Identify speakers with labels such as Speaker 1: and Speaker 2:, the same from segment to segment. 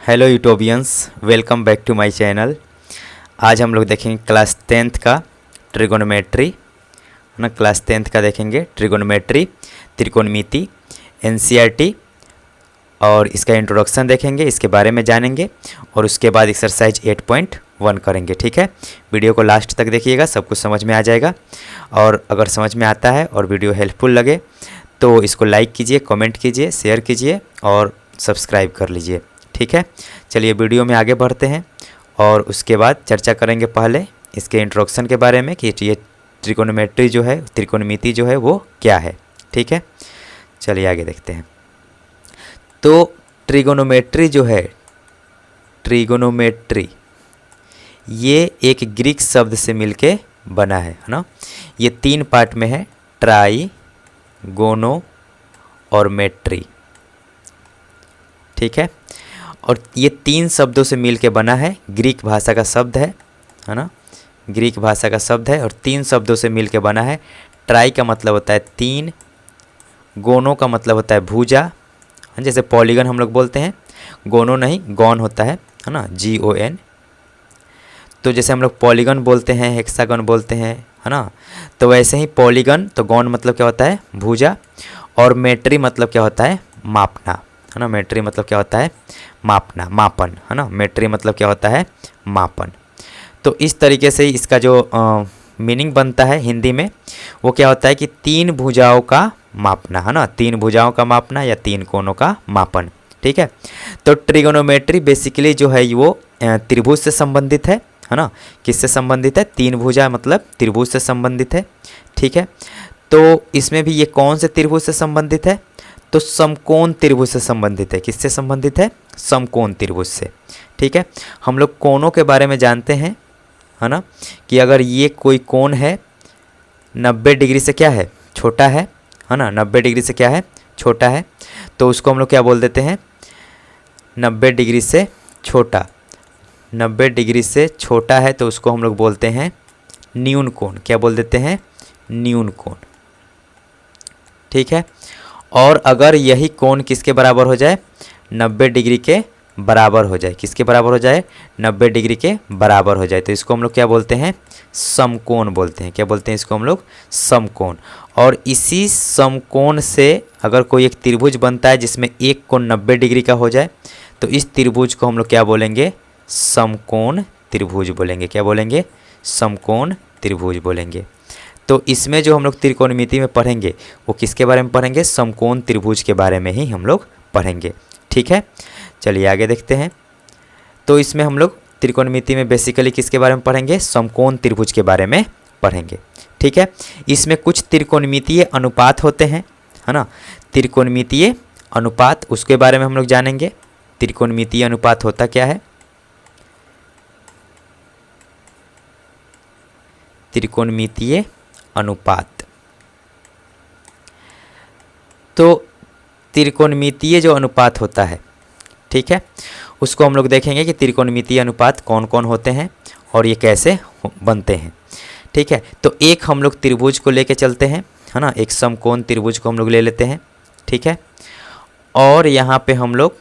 Speaker 1: Hello YouTubians, welcome back to my channel. आज हम लोग देखेंगे क्लास 10th का ट्रिगोनोमेट्री, है ना। क्लास 10th का देखेंगे ट्रिगोनोमेट्री, त्रिकोणमिति, एनसीईआरटी, और इसका इंट्रोडक्शन देखेंगे, इसके बारे में जानेंगे और उसके बाद एक्सरसाइज 8.1 करेंगे। ठीक है, वीडियो को लास्ट तक देखिएगा, सब कुछ समझ में आ जाएगा। और अगर समझ में आता है और वीडियो हेल्पफुल लगे तो इसको लाइक कीजिए, कमेंट कीजिए, शेयर कीजिए और सब्सक्राइब कर लीजिए। ठीक है, चलिए वीडियो में आगे बढ़ते हैं और उसके बाद चर्चा करेंगे पहले इसके इंट्रोडक्शन के बारे में कि ये त्रिकोणोमेट्री जो है, त्रिकोणमिति जो है वो क्या है। ठीक है, चलिए आगे देखते हैं। तो ट्रिगोनोमेट्री जो है, ट्रिगोनोमेट्री ये एक ग्रीक शब्द से मिलके बना है ना। ये 3 पार्ट में है, ट्राई, गोनो और मेट्री। ठीक है, और ये 3 शब्दों से मिलके बना है, ग्रीक भाषा का शब्द है ना। ग्रीक भाषा का शब्द है और 3 शब्दों से मिलके बना है। ट्राई का मतलब होता है 3, गोनो का मतलब होता है भुजा, जैसे पॉलीगन हम लोग बोलते हैं, गोनो नहीं गॉन होता है ना, GON। तो जैसे हम लोग पॉलीगन बोलते हैं, हेक्सागन बोलते हैं, है ना। तो वैसे ही पॉलीगन, तो गॉन मतलब क्या होता है भुजा, और मेट्री मतलब क्या होता है मापना, है ना। मेट्री मतलब क्या होता है मापना, मापन, है ना। मेट्री मतलब क्या होता है मापन। तो इस तरीके से इसका जो मीनिंग बनता है हिंदी में, वो क्या होता है कि 3 भुजाओं का मापना, है ना। 3 भुजाओं का मापना या 3 कोणों का मापन। ठीक है, तो ट्रिगोनोमेट्री बेसिकली जो है वो त्रिभुज से संबंधित है ना। किससे संबंधित है? 3 भुजा मतलब त्रिभुज से संबंधित है। ठीक है, तो इसमें भी ये कौन से त्रिभुज से संबंधित है? तो समकोण त्रिभुज से संबंधित है। किससे संबंधित है? समकोण त्रिभुज से। ठीक है, हम लोग कोणों के बारे में जानते हैं, है ना, कि अगर ये कोई कोण है 90 डिग्री से क्या है छोटा है ना। 90 डिग्री से क्या है छोटा है, तो उसको हम लोग क्या बोल देते हैं 90 डिग्री से छोटा। 90 डिग्री से छोटा है तो उसको हम लोग बोलते हैं न्यून कोण। क्या बोल देते हैं? न्यून कोण। ठीक है, और अगर यही कोण किसके बराबर हो जाए? 90 डिग्री के बराबर हो जाए। किसके बराबर हो जाए? 90 डिग्री के बराबर हो जाए, तो इसको हम लोग क्या बोलते हैं? समकोण बोलते हैं। क्या बोलते हैं इसको हम लोग? समकोण। और इसी समकोण से अगर कोई एक त्रिभुज बनता है जिसमें एक कोण 90 डिग्री का हो जाए, तो इस त्रिभुज को हम लोग क्या बोलेंगे? समकोण त्रिभुज बोलेंगे। क्या बोलेंगे? समकोण त्रिभुज बोलेंगे। तो इसमें जो हम लोग त्रिकोणमिति में पढ़ेंगे वो किसके बारे में पढ़ेंगे? समकोण त्रिभुज के बारे में ही हम लोग पढ़ेंगे। ठीक है, चलिए आगे देखते हैं। तो इसमें हम लोग त्रिकोणमिति में बेसिकली किसके बारे में पढ़ेंगे? समकोण त्रिभुज के बारे में पढ़ेंगे। ठीक है, इसमें कुछ त्रिकोणमितीय अनुपात होते हैं, है ना। त्रिकोणमितीय अनुपात, उसके बारे में हम लोग जानेंगे। त्रिकोणमितीय अनुपात होता क्या है? त्रिकोणमितीय अनुपात, तो त्रिकोणमितीय जो अनुपात होता है, ठीक है, उसको हम लोग देखेंगे कि त्रिकोणमितीय अनुपात कौन कौन होते हैं और ये कैसे बनते हैं। ठीक है, तो एक हम लोग त्रिभुज को लेके चलते हैं, है ना। एक समकोण त्रिभुज को हम लोग ले लेते हैं। ठीक है, और यहाँ पे हम लोग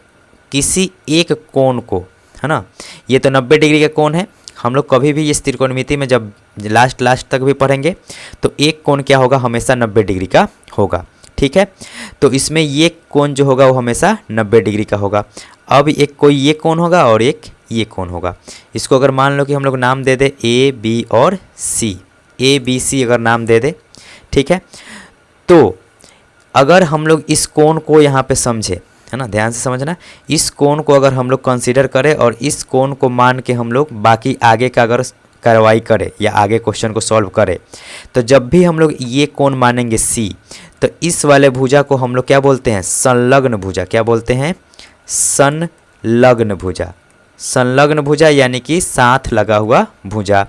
Speaker 1: किसी एक कोण को, है ना, ये तो 90 डिग्री का कोण है। हम लोग कभी भी इस त्रिकोणमिति में जब लास्ट तक भी पढ़ेंगे तो एक कोण क्या होगा? हमेशा 90 डिग्री का होगा। ठीक है, तो इसमें ये कोण जो होगा वो हमेशा 90 डिग्री का होगा। अब एक कोई ये कोण होगा और एक ये कोण होगा। इसको अगर मान लो कि हम लोग नाम दे दे AB और C, ABC अगर नाम दे दे, ठीक है, तो अगर हम लोग इस कोण को यहाँ पे समझे, है ना, ध्यान से समझना, इस कोण को अगर हम लोग कंसीडर करें और इस कोण को मान के हम लोग बाकी आगे का अगर कार्रवाई करें या आगे क्वेश्चन को सॉल्व करें, तो जब भी हम लोग ये कोण मानेंगे C, तो इस वाले भुजा को हम लोग क्या बोलते हैं? संलग्न भुजा। क्या बोलते हैं? संलग्न भुजा। संलग्न भुजा यानी कि साथ लगा हुआ भुजा।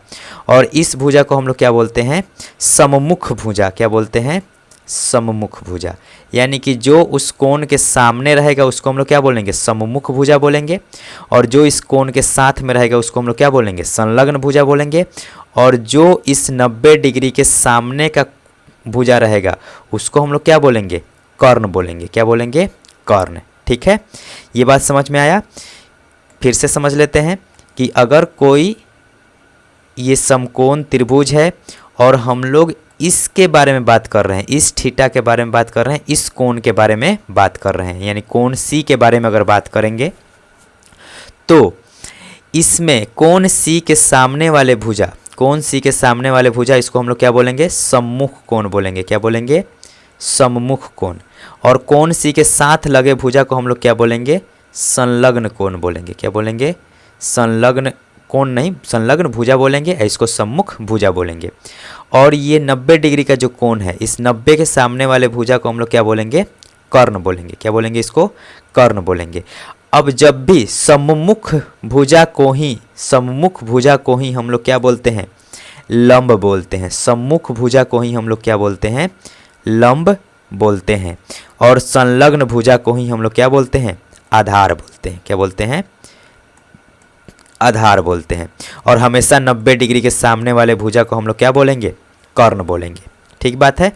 Speaker 1: और इस भुजा को हम लोग क्या बोलते हैं? सममुख भुजा। क्या बोलते हैं? सममुख भुजा, यानी कि जो उस कोण के सामने रहेगा उसको हम लोग क्या बोलेंगे? सममुख भुजा बोलेंगे। और जो इस कोण के साथ में रहेगा उसको हम लोग क्या बोलेंगे? संलग्न भुजा बोलेंगे। और जो इस 90 डिग्री के सामने का भुजा रहेगा उसको हम लोग क्या बोलेंगे? कर्ण बोलेंगे। क्या बोलेंगे? कर्ण। ठीक है, ये बात समझ में आया। फिर से समझ लेते हैं कि अगर कोई ये समकोण त्रिभुज है और हम लोग इसके बारे में बात कर रहे हैं, इस थीटा के बारे में बात कर रहे हैं, इस कोण के बारे में बात कर रहे हैं, यानी कोण सी के बारे में अगर बात करेंगे तो इसमें कोण सी के सामने वाले भुजा, कोण सी के सामने वाले भुजा, इसको हम लोग क्या बोलेंगे? सम्मुख कोण बोलेंगे। क्या बोलेंगे? सम्मुख कोण। और कोण सी के साथ लगे भुजा को हम लोग क्या बोलेंगे? संलग्न कोण बोलेंगे। क्या बोलेंगे? संलग्न कोण नहीं, संलग्न भुजा बोलेंगे, इसको सम्मुख भुजा बोलेंगे। और ये 90 डिग्री का जो कोण है, इस 90 के सामने वाले भुजा को हम लोग क्या बोलेंगे? कर्ण बोलेंगे। क्या बोलेंगे? इसको कर्ण बोलेंगे। अब जब भी सम्मुख भुजा को ही हम लोग क्या बोलते हैं? लंब बोलते हैं। सम्मुख भुजा को ही हम लोग क्या बोलते हैं? लंब बोलते हैं। और संलग्न भुजा को ही हम लोग क्या बोलते हैं? आधार बोलते हैं। क्या बोलते हैं? आधार बोलते हैं। और हमेशा 90 डिग्री के सामने वाले भुजा को हम लोग क्या बोलेंगे? कर्ण बोलेंगे। ठीक बात है,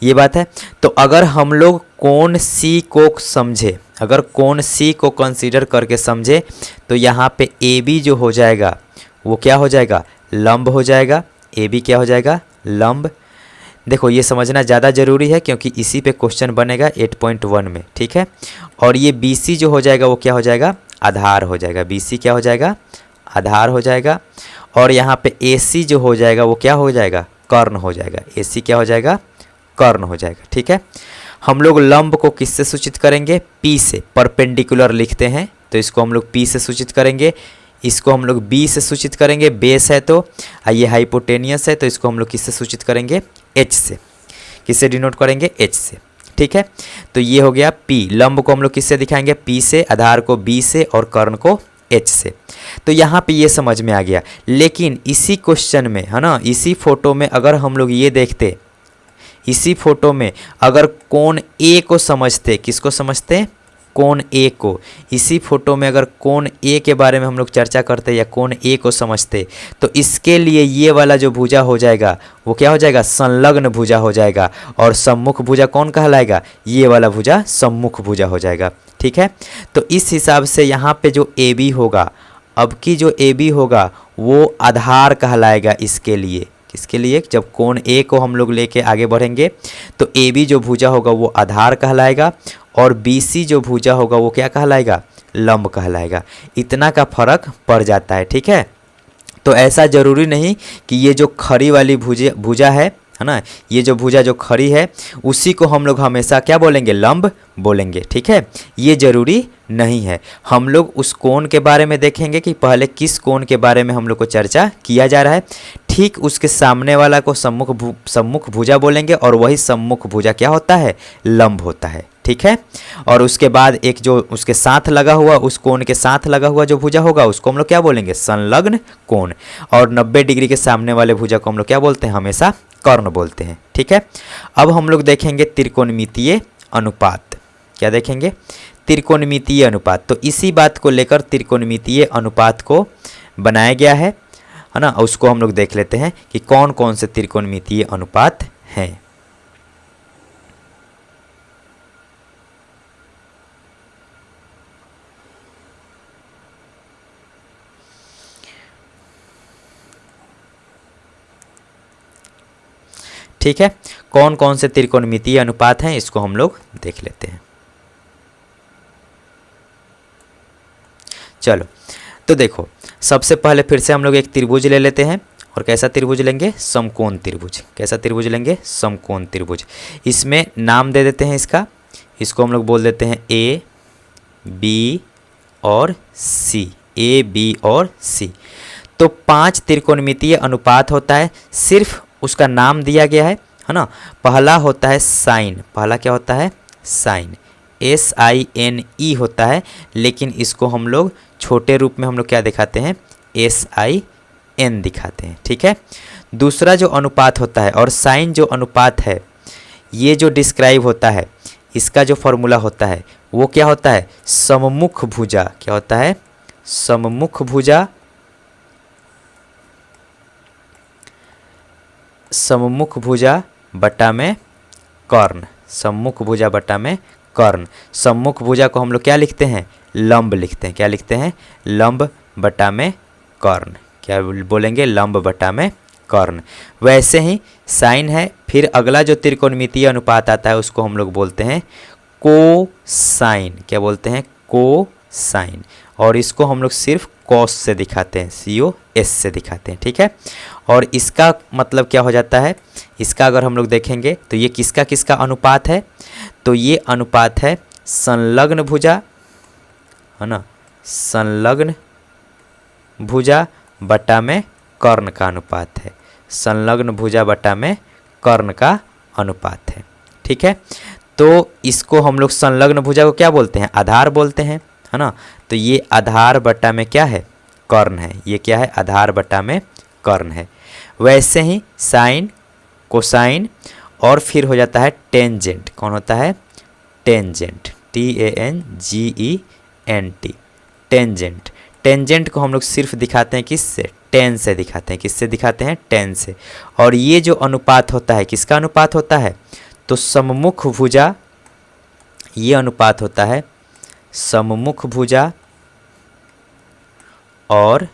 Speaker 1: ये बात है। तो अगर हम लोग कोण सी को समझे, अगर कोण सी को कंसीडर करके समझे, तो यहाँ पे ए बी जो हो जाएगा वो क्या हो जाएगा? लंब हो जाएगा। ए बी क्या हो जाएगा? लंब। देखो ये समझना ज़्यादा ज़रूरी है क्योंकि इसी पे क्वेश्चन बनेगा 8.1 में। ठीक है। और ये बी सी जो हो जाएगा वो क्या हो जाएगा? आधार हो जाएगा। बी सी क्या हो जाएगा? आधार हो जाएगा। और यहाँ पे ए सी जो हो जाएगा वो क्या हो जाएगा? कर्ण हो जाएगा। ए सी क्या हो जाएगा? कर्ण हो जाएगा। ठीक है। हम लोग लंब को किससे सूचित करेंगे? पी से। परपेंडिकुलर लिखते हैं तो इसको हम लोग पी से सूचित करेंगे, इसको हम लोग बी से सूचित करेंगे, बेस है तो, ये हाइपोटेनियस है तो इसको हम लोग किससे सूचित करेंगे? एच से। किससे डिनोट करेंगे? एच से। ठीक है। तो ये हो गया पी। लंब को हम लोग किससे दिखाएंगे? पी से, आधार को बी से और कर्ण को एच से। तो यहाँ पे ये समझ में आ गया। लेकिन इसी क्वेश्चन में है ना, इसी फोटो में अगर हम लोग ये देखते, इसी फोटो में अगर कोण ए को समझते, किसको समझते? कोण ए को। इसी फोटो में अगर कोण ए के बारे में हम लोग चर्चा करते या कोण ए को समझते, तो इसके लिए ये वाला जो भुजा हो जाएगा वो क्या हो जाएगा? संलग्न भुजा हो जाएगा। और सम्मुख भुजा कौन कहलाएगा? ये वाला भुजा सम्मुख भुजा हो जाएगा। ठीक है। तो इस हिसाब से यहाँ पे जो ए बी होगा, अब की जो ए बी होगा वो आधार कहलाएगा इसके लिए। किसके लिए? जब कोण ए को हम लोग लेके आगे बढ़ेंगे तो ए बी जो भुजा होगा वो आधार कहलाएगा और बी सी जो भुजा होगा वो क्या कहलाएगा? लंब कहलाएगा। इतना का फर्क पड़ जाता है। ठीक है। तो ऐसा ज़रूरी नहीं कि ये जो खड़ी वाली भुजा है ना, ये जो भुजा जो खड़ी है उसी को हम लोग हमेशा क्या बोलेंगे? लंब बोलेंगे। ठीक है। ये ज़रूरी नहीं है। हम लोग उस कोण के बारे में देखेंगे कि पहले किस कोण के बारे में हम लोग को चर्चा किया जा रहा है। ठीक उसके सामने वाला को सम्मुख भुजा बोलेंगे और वही सम्मुख भुजा क्या होता है? लंब होता है। ठीक है। और उसके बाद एक जो उसके साथ लगा हुआ, उस कोण के साथ लगा हुआ जो भुजा होगा उसको हम लोग क्या बोलेंगे? संलग्न कोण। और 90 डिग्री के सामने वाले भुजा को हम लोग क्या बोलते हैं? हमेशा कर्ण बोलते हैं। ठीक है। अब हम लोग देखेंगे त्रिकोणमितीय अनुपात। क्या देखेंगे? त्रिकोणमितीय अनुपात। तो इसी बात को लेकर त्रिकोणमितीय अनुपात को बनाया गया है ना। उसको हम लोग देख लेते हैं कि कौन कौन से त्रिकोणमितीय अनुपात हैं। ठीक है। कौन कौन से त्रिकोणमितीय अनुपात हैं इसको हम लोग देख लेते हैं। चलो तो देखो, सबसे पहले फिर से हम लोग एक त्रिभुज ले लेते हैं। और कैसा त्रिभुज लेंगे? समकोण त्रिभुज। कैसा त्रिभुज लेंगे? समकोण त्रिभुज। इसमें नाम दे देते हैं इसका, इसको हम लोग बोल देते हैं ए बी और सी। ए बी और सी। तो 5 त्रिकोणमितीय अनुपात होता है, सिर्फ उसका नाम दिया गया है ना। पहला होता है साइन। पहला क्या होता है? साइन। SINE होता है, लेकिन इसको हम लोग छोटे रूप में हम लोग क्या दिखाते हैं? SIN दिखाते हैं। ठीक है। दूसरा जो अनुपात होता है, और साइन जो अनुपात है ये जो डिस्क्राइब होता है, इसका जो फॉर्मूला होता है वो क्या होता है? सममुख भुजा। क्या होता है? सममुख भुजा। सम्मुख भुजा बटा में कर्ण। सम्मुख भुजा बटा में कर्ण। सम्मुख भुजा को हम लोग क्या लिखते हैं? लंब लिखते हैं। क्या लिखते हैं? लंब बटा में कर्ण। क्या बोलेंगे? लंब बटा में कर्ण। वैसे ही साइन है, फिर अगला जो त्रिकोणमितीय अनुपात आता है उसको हम लोग बोलते हैं कोसाइन। क्या बोलते हैं? कोसाइन। और इसको हम लोग सिर्फ कॉस से दिखाते हैं, COS से दिखाते हैं, ठीक है। और इसका मतलब क्या हो जाता है? इसका अगर हम लोग देखेंगे तो ये किसका किसका अनुपात है? तो ये अनुपात है संलग्न भुजा, है ना, संलग्न भुजा बटा में कर्ण का अनुपात है। संलग्न भुजा बटा में कर्ण का अनुपात है, ठीक है। तो इसको हम लोग संलग्न भुजा को क्या बोलते हैं? आधार बोलते हैं, है ना। तो ये आधार बटा में क्या है? कर्ण है। ये क्या है? आधार बटा में कर्ण है। वैसे ही साइन, कोसाइन और फिर हो जाता है टेंजेंट। कौन होता है? Tangent, TANGENT, tangent. टेंजेंट को हम लोग सिर्फ दिखाते हैं किससे? टेन से दिखाते हैं। किससे दिखाते हैं? टेन से। और ये जो अनुपात होता है किसका अनुपात होता है? तो सम्मुख भुजा, ये अनुपात होता है सम्मुख भुजा और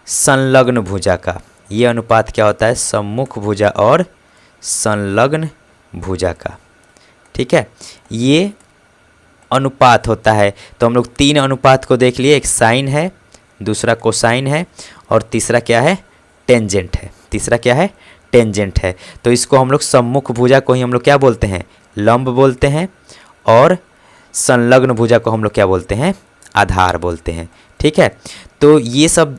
Speaker 1: संलग्न भुजा का। ये अनुपात क्या होता है? सम्मुख भुजा और संलग्न भुजा का, ठीक है। ये अनुपात होता है। तो हम लोग 3 अनुपात को देख लिए, एक साइन है, दूसरा कोसाइन है और तीसरा क्या है? टेंजेंट है। तीसरा क्या है? टेंजेंट है। तो इसको हम लोग सम्मुख भुजा को ही हम लोग क्या बोलते हैं? लंब बोलते हैं। और संलग्न भुजा को हम लोग क्या बोलते हैं? आधार बोलते हैं, ठीक है। तो ये सब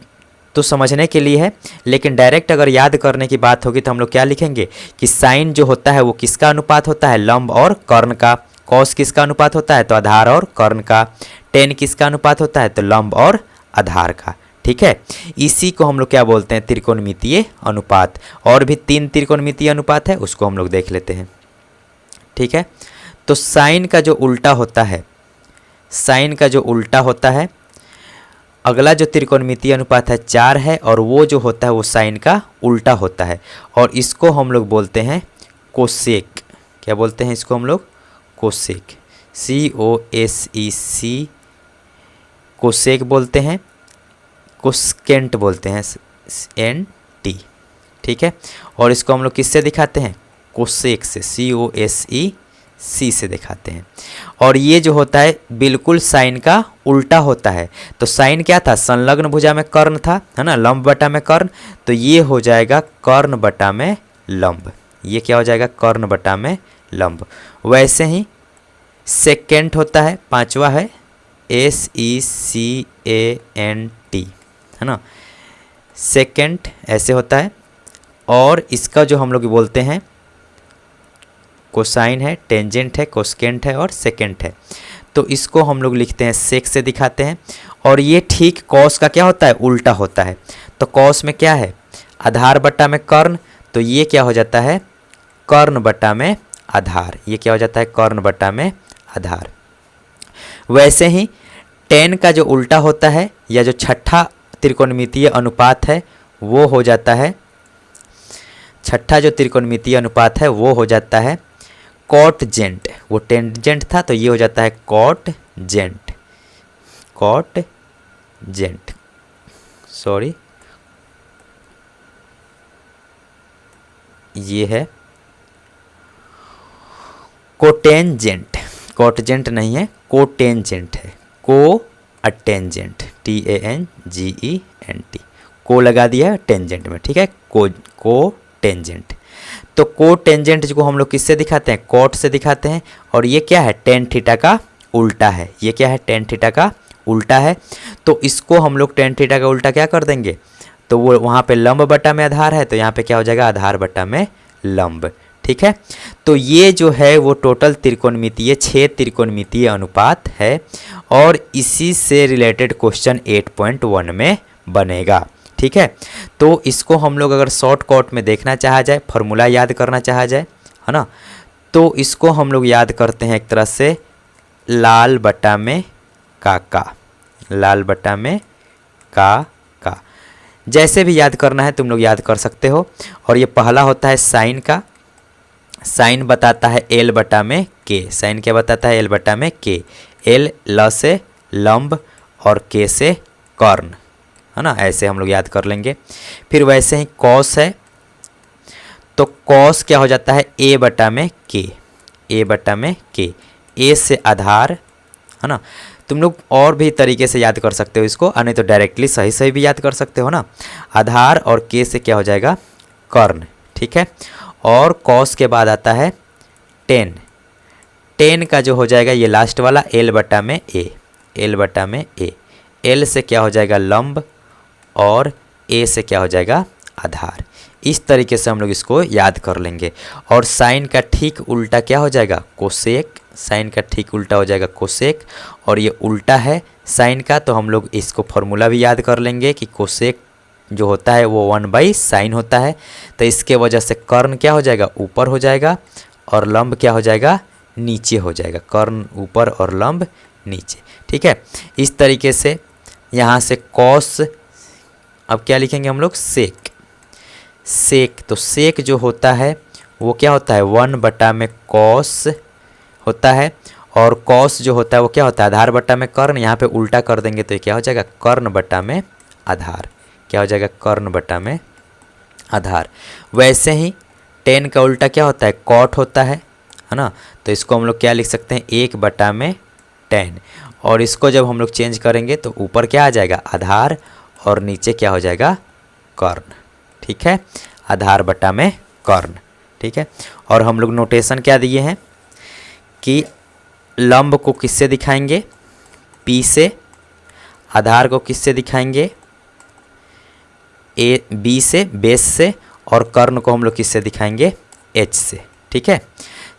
Speaker 1: तो समझने के लिए है, लेकिन डायरेक्ट अगर याद करने की बात होगी तो हम लोग क्या लिखेंगे कि साइन जो होता है वो किसका अनुपात होता है? लंब और कर्ण का। कॉस किसका अनुपात होता है? तो आधार और कर्ण का। टेन किसका अनुपात होता है? तो लंब और आधार का, ठीक है। इसी को हम लोग क्या बोलते हैं? त्रिकोणमितीय अनुपात। और भी 3 त्रिकोणमितीय अनुपात है, उसको हम लोग देख लेते हैं, ठीक है। तो साइन का जो उल्टा होता है, साइन का जो उल्टा होता है, अगला जो त्रिकोणमितीय अनुपात है 4 है, और वो जो होता है वो साइन का उल्टा होता है। और इसको हम लोग बोलते हैं कोसेक। क्या बोलते हैं इसको हम लोग? कोसेक, COSEC, कोसेक बोलते हैं, कोस्केंट बोलते हैं, NT, ठीक है। और इसको हम लोग किससे दिखाते हैं? कोसेक से, COSEC से दिखाते हैं। और ये जो होता है बिल्कुल साइन का उल्टा होता है। तो साइन क्या था? संलग्न भुजा में कर्ण था, है ना, लंब बटा में कर्ण। तो ये हो जाएगा कर्ण बटा में लंब। ये क्या हो जाएगा? कर्ण बटा में लंब। वैसे ही सेकेंट होता है, 5वां है, SECANT, है ना, सेकेंट ऐसे होता है। और इसका जो हम लोग बोलते हैं कोसाइन है, टेंजेंट है, कोस्केंट है और सेकेंट है। तो इसको हम लोग लिखते हैं सेक से दिखाते हैं। और ये ठीक कॉस का क्या होता है? उल्टा होता है। तो कॉस में क्या है? आधार बटा में कर्ण। तो ये क्या हो जाता है? कर्ण बटा में आधार। ये क्या हो जाता है? कर्ण बटा में आधार। वैसे ही टेन का जो उल्टा होता है, या जो छठा त्रिकोणमितीय अनुपात है वो हो जाता है, छठा जो त्रिकोणमितीय अनुपात है वो हो जाता है कॉटजेंट। वो टेंजेंट था तो ये हो जाता है कॉटजेंट, कॉटजेंट, सॉरी, ये है कोटेंजेंट। कॉटजेंट नहीं है, कोटेंजेंट है, को अटेंजेंट, TANGENT, को लगा दिया टेंजेंट में, ठीक है, को टेंजेंट। तो को टेंजेंट को हम लोग किससे दिखाते हैं? कॉट से दिखाते हैं। और ये क्या है? टेन थीटा का उल्टा है। ये क्या है? टेन थीटा का उल्टा है। तो इसको हम लोग टेन थीटा का उल्टा क्या कर देंगे? तो वो वहाँ पे लंब बटा में आधार है, तो यहाँ पे क्या हो जाएगा? आधार बटा में लंब, ठीक है। तो ये जो है वो टोटल त्रिकोणमितीय 6 त्रिकोणमितीय अनुपात है। और इसी से रिलेटेड क्वेश्चन 8.1 में बनेगा, ठीक है। तो इसको हम लोग अगर शॉर्टकट में देखना चाहा जाए, फॉर्मूला याद करना चाहा जाए, है ना, तो इसको हम लोग याद करते हैं एक तरह से लाल बटा में का, लाल बटा में का। जैसे भी याद करना है तुम लोग याद कर सकते हो। और ये पहला होता है साइन का। साइन बताता है L बटा में K। साइन क्या बताता है? L बटा में K। एल ल से लंब और के से कर्ण, है ना, ऐसे हम लोग याद कर लेंगे। फिर वैसे ही कॉस है, तो कॉस क्या हो जाता है ए बटा में के, ए बटा में के, ए से आधार, है ना। तुम लोग और भी तरीके से याद कर सकते हो इसको, नहीं तो डायरेक्टली सही सही भी याद कर सकते हो ना। आधार और के से क्या हो जाएगा कर्ण, ठीक है। और कॉस के बाद आता है टेन, टेन का जो हो जाएगा ये लास्ट वाला एल बटा में ए, एल बटा में ए, एल से क्या हो जाएगा लंब और ए से क्या हो जाएगा आधार। इस तरीके से हम लोग इसको याद कर लेंगे। और साइन का ठीक उल्टा क्या हो जाएगा कोसेक, साइन का ठीक उल्टा हो जाएगा कोसेक, और ये उल्टा है साइन का, तो हम लोग इसको फॉर्मूला भी याद कर लेंगे कि कोसेक जो होता है वो 1/sin होता है। तो इसके वजह से कर्ण क्या हो जाएगा ऊपर हो जाएगा और लंब क्या हो जाएगा नीचे हो जाएगा, कर्ण ऊपर और लंब नीचे, ठीक है। इस तरीके से यहाँ से कॉस, अब क्या लिखेंगे हम लोग सेक, सेक, तो सेक जो होता है वो क्या होता है 1 बटा में कॉस होता है, और कॉस जो होता है वो क्या होता है आधार बटा में कर्ण। यहाँ पे उल्टा कर देंगे तो ये क्या हो जाएगा कर्ण बटा में आधार, क्या हो जाएगा कर्ण बटा में आधार। वैसे ही टेन का उल्टा क्या होता है कॉट होता है ना, तो इसको हम लोग क्या लिख सकते हैं 1 बटा में टेन, और इसको जब हम लोग चेंज करेंगे तो ऊपर क्या आ जाएगा आधार और नीचे क्या हो जाएगा कर्ण, ठीक है, आधार बटा में कर्ण, ठीक है। और हम लोग नोटेशन क्या दिए हैं कि लंब को किससे दिखाएंगे P से, आधार को किससे दिखाएंगे B से, बेस से, और कर्ण को हम लोग किससे दिखाएंगे H से, ठीक है।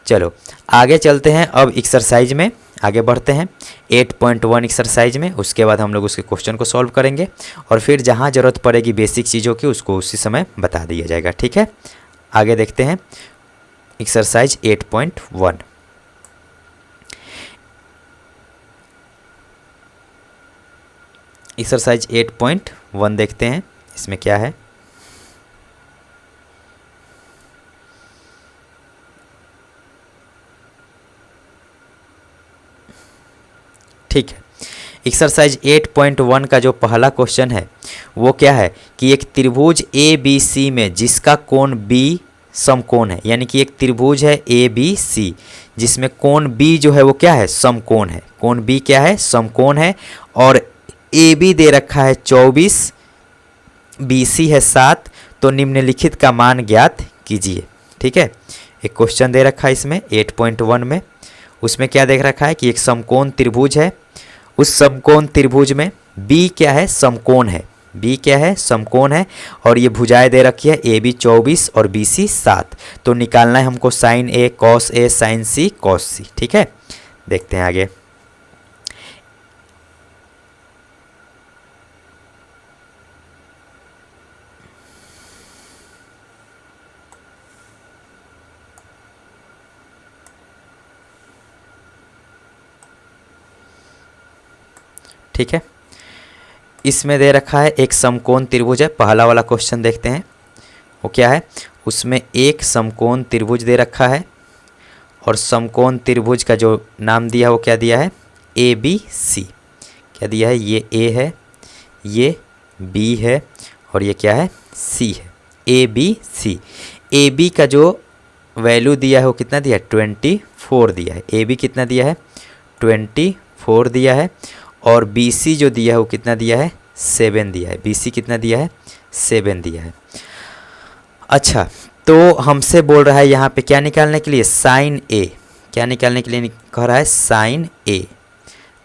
Speaker 1: चलो आगे चलते हैं, अब एक्सरसाइज में आगे बढ़ते हैं 8.1 एक्सरसाइज में। उसके बाद हम लोग उसके क्वेश्चन को सॉल्व करेंगे और फिर जहाँ ज़रूरत पड़ेगी बेसिक चीज़ों की उसको उसी समय बता दिया जाएगा, ठीक है। आगे देखते हैं एक्सरसाइज 8.1। एक्सरसाइज 8.1 देखते हैं इसमें क्या है। ठीक है, एक्सरसाइज 8.1 का जो पहला क्वेश्चन है वो क्या है कि एक त्रिभुज ए बी सी में जिसका कोण बी समकोण है, यानी कि एक त्रिभुज है ए बी सी जिसमें कोण बी जो है वो क्या है समकोण है, कोण बी क्या है समकोण है, और ए बी दे रखा है 24, बी सी है 7, तो निम्नलिखित का मान ज्ञात कीजिए, ठीक है। एक क्वेश्चन दे रखा है इसमें 8.1 में, उसमें क्या देख रखा है कि एक समकोण त्रिभुज है, उस समकोण त्रिभुज में बी क्या है समकोण है, बी क्या है समकोण है, और ये भुजाएं दे रखी है ए बी 24 और बी सी 7, तो निकालना है हमको sign A cos A sign C cos सी, ठीक है। देखते हैं आगे। ठीक है, इसमें दे रखा है एक समकोण त्रिभुज है, पहला वाला क्वेश्चन देखते हैं वो क्या है। उसमें एक समकोण त्रिभुज दे रखा है और समकोण त्रिभुज का जो नाम दिया है वो क्या दिया है ए बी सी, क्या दिया है ये ए है, ये बी है और ये क्या है सी है, A B C. A B का जो वैल्यू दिया है वो कितना दिया है 24 दिया है, ए बी कितना दिया है 24 दिया है, और बी सी जो दिया है वो कितना दिया है 7 दिया है, बी सी कितना दिया है 7 दिया है। अच्छा, तो हमसे बोल रहा है यहाँ पे क्या निकालने के लिए साइन ए, क्या निकालने के लिए कह रहा है साइन ए।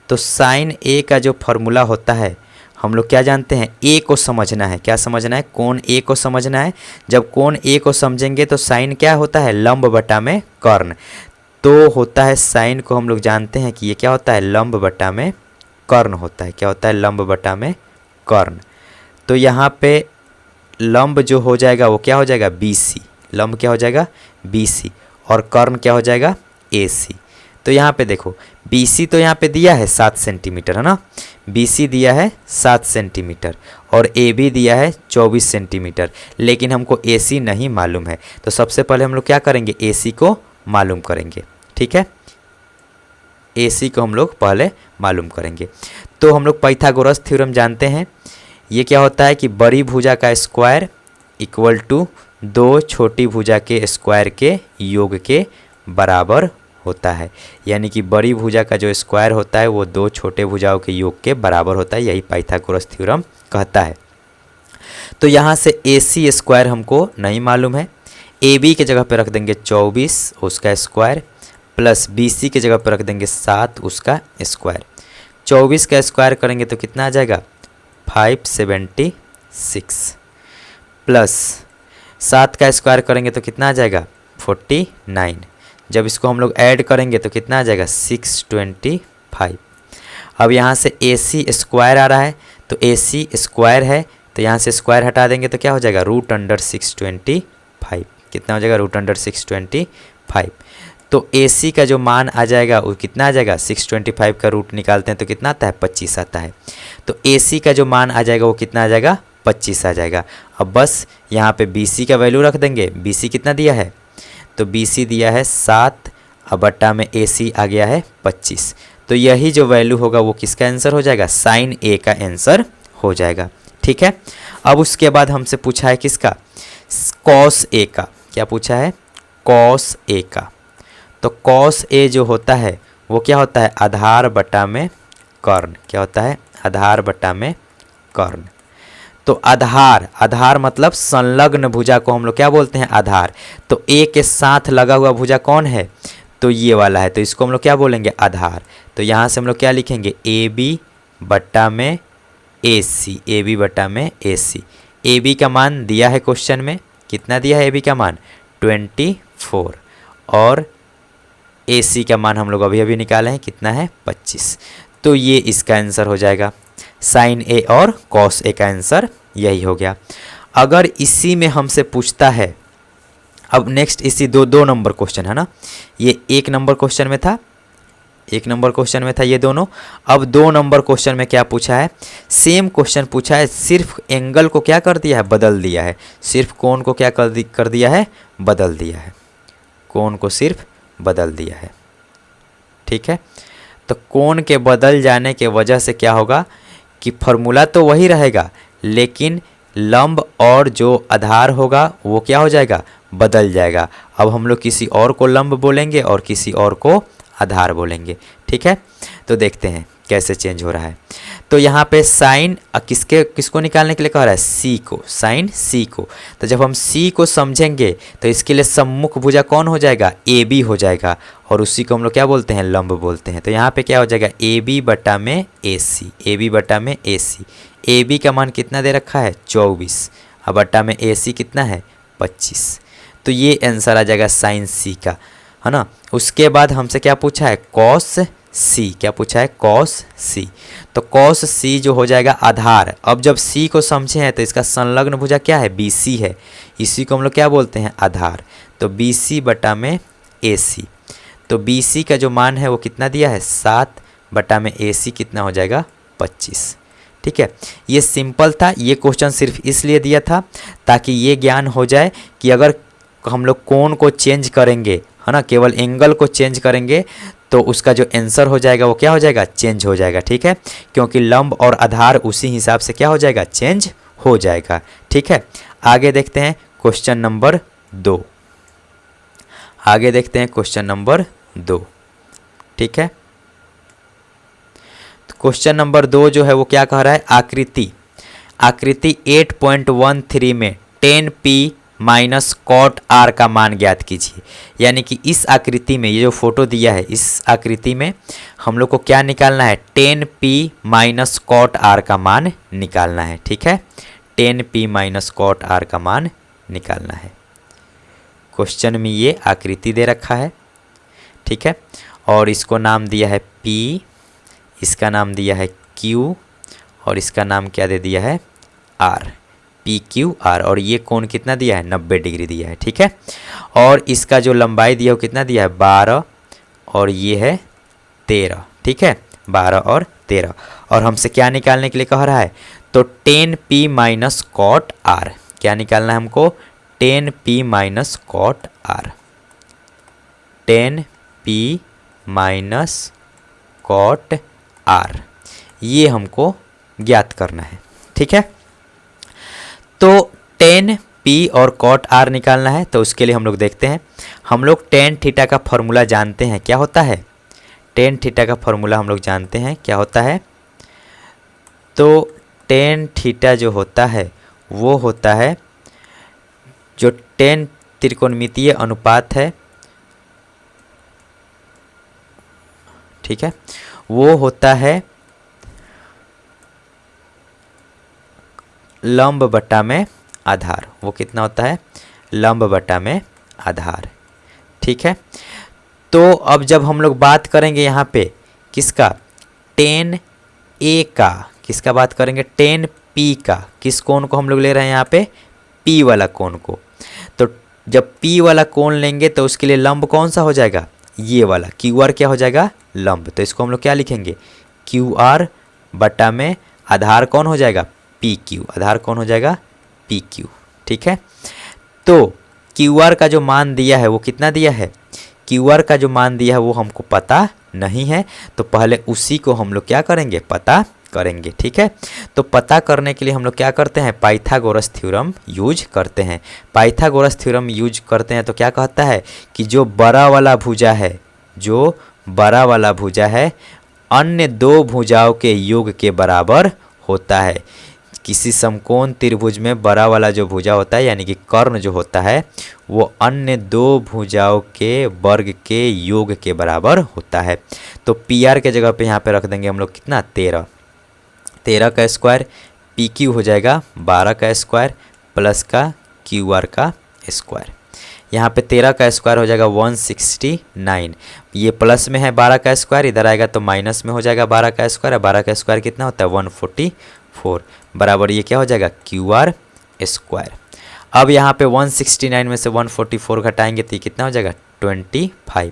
Speaker 1: तो साइन ए का जो फॉर्मूला होता है हम लोग क्या जानते हैं ए को समझना है, क्या समझना है कोण ए को समझना है। जब कोण ए को समझेंगे तो साइन क्या होता है लंब बटा में कर्ण, तो होता है साइन को हम लोग जानते हैं कि ये क्या होता है लंब बटा में कर्ण होता है, क्या होता है लंब बटा में कर्ण। तो यहाँ पे लंब जो हो जाएगा वो क्या हो जाएगा बी सी, लंब क्या हो जाएगा बी सी, और कर्ण क्या हो जाएगा ए सी। तो यहाँ पे देखो बी सी तो यहाँ पे दिया है 7 सेंटीमीटर है ना, बी सी दिया है 7 सेंटीमीटर और ए बी दिया है 24 सेंटीमीटर, लेकिन हमको ए सी नहीं मालूम है। तो सबसे पहले हम लोग क्या करेंगे ए सी को मालूम करेंगे, ठीक है। AC को हम लोग पहले मालूम करेंगे। तो हम लोग पाइथागोरस थ्योरम जानते हैं। ये क्या होता है कि बड़ी भुजा का स्क्वायर इक्वल टू 2 छोटी भुजा के स्क्वायर के योग के बराबर होता है। यानी कि बड़ी भुजा का जो स्क्वायर होता है वो 2 छोटे भुजाओं के योग के बराबर होता है, यही पाइथागोरस थ्योरम कहता है। तो यहाँ से AC स्क्वायर हमको नहीं मालूम है। AB के जगह पे रख देंगे 24 उसका स्क्वायर, प्लस BC के जगह पे रख देंगे 7 उसका स्क्वायर। 24 का स्क्वायर करेंगे तो कितना आ जाएगा 576, प्लस 7 का स्क्वायर करेंगे तो कितना आ जाएगा 49। जब इसको हम लोग ऐड करेंगे तो कितना आ जाएगा 625। अब यहाँ से AC स्क्वायर आ रहा है, तो AC स्क्वायर है तो यहाँ से स्क्वायर हटा देंगे तो क्या हो जाएगा √625। कितना हो जाएगा √625। तो AC का जो मान आ जाएगा वो कितना आ जाएगा 625 का रूट निकालते हैं तो कितना आता है 25 आता है। तो AC का जो मान आ जाएगा वो कितना आ जाएगा 25 आ जाएगा। अब बस यहाँ पे BC का वैल्यू रख देंगे। BC कितना दिया है, तो BC दिया है 7, अब बट्टा में AC आ गया है 25। तो यही जो वैल्यू होगा वो किसका आंसर हो जाएगा, साइन A का आंसर हो जाएगा। ठीक है। अब उसके बाद हमसे पूछा है किसका, कॉस A का। क्या पूछा है, कॉस A का। तो कॉस A जो होता है वो क्या होता है, आधार बटा में कर्ण। क्या होता है, आधार बटा में कर्ण। तो आधार, आधार मतलब संलग्न भुजा को हम लोग क्या बोलते हैं, आधार। तो A के साथ लगा हुआ भुजा कौन है, तो ये वाला है, तो इसको हम लोग क्या बोलेंगे, आधार। तो यहाँ से हम लोग क्या लिखेंगे, AB बट्टा में AC, AB बट्टा में AC। AB का मान दिया है क्वेश्चन में, कितना दिया है AB का मान 24, और AC का मान हम लोग अभी अभी निकाले हैं, कितना है 25। तो ये इसका आंसर हो जाएगा, साइन A और कॉस A का आंसर यही हो गया। अगर इसी में हमसे पूछता है, अब नेक्स्ट इसी दो नंबर क्वेश्चन है ना, ये 1 नंबर क्वेश्चन में था, 1 नंबर क्वेश्चन में था ये दोनों। अब 2 नंबर क्वेश्चन में क्या पूछा है, सेम क्वेश्चन पूछा है, सिर्फ एंगल को क्या कर दिया है, बदल दिया है। सिर्फ कोण को क्या कर दिया है, बदल दिया है। कोण को सिर्फ बदल दिया है। ठीक है। तो कोण के बदल जाने के वजह से क्या होगा कि फॉर्मूला तो वही रहेगा, लेकिन लंब और जो आधार होगा वो क्या हो जाएगा, बदल जाएगा। अब हम लोग किसी और को लंब बोलेंगे और किसी और को आधार बोलेंगे। ठीक है। तो देखते हैं कैसे चेंज हो रहा है। तो यहाँ पे साइन किसको निकालने के लिए कह रहा है, C को, साइन C को। तो जब हम C को समझेंगे तो इसके लिए सम्मुख भुजा कौन हो जाएगा, AB हो जाएगा, और उसी को हम लोग क्या बोलते हैं, लंब बोलते हैं। तो यहाँ पे क्या हो जाएगा, AB बटा में AC, AB बटा में AC। AB का मान कितना दे रखा है 24, अब बटा में AC कितना है 25। तो ये आंसर आ जाएगा साइन C का, है ना। उसके बाद हमसे क्या पूछा है, कॉस C। क्या पूछा है, कॉस C। तो कॉस C जो हो जाएगा आधार। अब जब C को समझे हैं तो इसका संलग्न भुजा क्या है, BC है, इसी को हम लोग क्या बोलते हैं, आधार। तो BC बटा में AC। तो BC का जो मान है वो कितना दिया है 7, बटा में AC कितना हो जाएगा 25। ठीक है। ये सिंपल था, ये क्वेश्चन सिर्फ इसलिए दिया था ताकि ये ज्ञान हो जाए कि अगर हम लोग कोण को चेंज करेंगे, है ना, केवल एंगल को चेंज करेंगे तो उसका जो आंसर हो जाएगा वो क्या हो जाएगा, चेंज हो जाएगा। ठीक है। क्योंकि लंब और आधार उसी हिसाब से क्या हो जाएगा, चेंज हो जाएगा। ठीक है। आगे देखते हैं क्वेश्चन नंबर 2। आगे देखते हैं क्वेश्चन नंबर 2। ठीक है। तो क्वेश्चन नंबर 2 जो है वो क्या कह रहा है, आकृति 8.13 में 10p माइनस कॉट R का मान ज्ञात कीजिए। यानी कि इस आकृति में, ये जो फोटो दिया है, इस आकृति में हम लोग को क्या निकालना है, 10p माइनस कॉट R का मान निकालना है। ठीक है। 10p माइनस कॉट R का मान निकालना है। क्वेश्चन में ये आकृति दे रखा है। ठीक है। और इसको नाम दिया है P, इसका नाम दिया है Q, और इसका नाम क्या दे दिया है, R, PQR। और ये कोण कितना दिया है, 90 डिग्री दिया है। ठीक है। और इसका जो लंबाई दिया है वो कितना दिया है 12, और ये है 13। ठीक है। 12 और 13। और हमसे क्या निकालने के लिए कह रहा है, तो 10p माइनस कॉट R। क्या निकालना है हमको, 10p minus cot R। 10p minus cot R, ये हमको ज्ञात करना है। ठीक है, तो टेन पी और कॉट आर निकालना है। तो उसके लिए हम लोग देखते हैं, हम लोग टेन थीटा का फॉर्मूला जानते हैं, क्या होता है? टेन थीटा का फॉर्मूला हम लोग जानते हैं क्या होता है। तो टेन थीटा जो होता है वो होता है, जो टेन त्रिकोणमितीय अनुपात है, ठीक है, वो होता है लंब बटा में आधार। वो कितना होता है? लंब बटा में आधार। ठीक है, तो अब जब हम लोग बात करेंगे यहाँ पे किसका? टेन ए का। किसका बात करेंगे? टेन पी का। किस कोण को हम लोग ले रहे हैं यहाँ पे? पी वाला कोण को। तो जब पी वाला कोण लेंगे तो उसके लिए लंब कौन सा हो जाएगा? ये वाला। क्यू आर क्या हो जाएगा? लंब। तो इसको हम लोग क्या लिखेंगे? क्यू आर बटा में आधार कौन हो जाएगा? P Q. आधार कौन हो जाएगा? P Q. ठीक है, तो क्यू आर का जो मान दिया है वो कितना दिया है? क्यू आर का जो मान दिया है वो हमको पता नहीं है, तो पहले उसी को हम लोग क्या करेंगे? पता करेंगे। ठीक है, तो पता करने के लिए हम लोग क्या करते हैं? पाइथागोरस थ्योरम यूज करते हैं। पाइथागोरस थ्योरम यूज करते हैं तो क्या कहता है कि जो बड़ा वाला भुजा है, जो बड़ा वाला भुजा है अन्य दो भुजाओं के योग के बराबर होता है। किसी समकोण त्रिभुज में बड़ा वाला जो भुजा होता है यानी कि कर्ण जो होता है वो अन्य दो भुजाओं के वर्ग के योग के बराबर होता है। तो पी आर के जगह पे यहाँ पे रख देंगे हम लोग कितना? 13। 13 का स्क्वायर पी क्यू हो जाएगा 12 का स्क्वायर प्लस का क्यू आर का स्क्वायर। यहाँ पे 13 का स्क्वायर हो जाएगा 169। ये प्लस में है 12 का स्क्वायर, इधर आएगा तो माइनस में हो जाएगा 12 का स्क्वायर। और 12 का स्क्वायर कितना होता है? 144 बराबर ये क्या हो जाएगा? Q R square. अब यहाँ पे 169 में से 144 घटाएंगे तो ये कितना हो जाएगा? 25।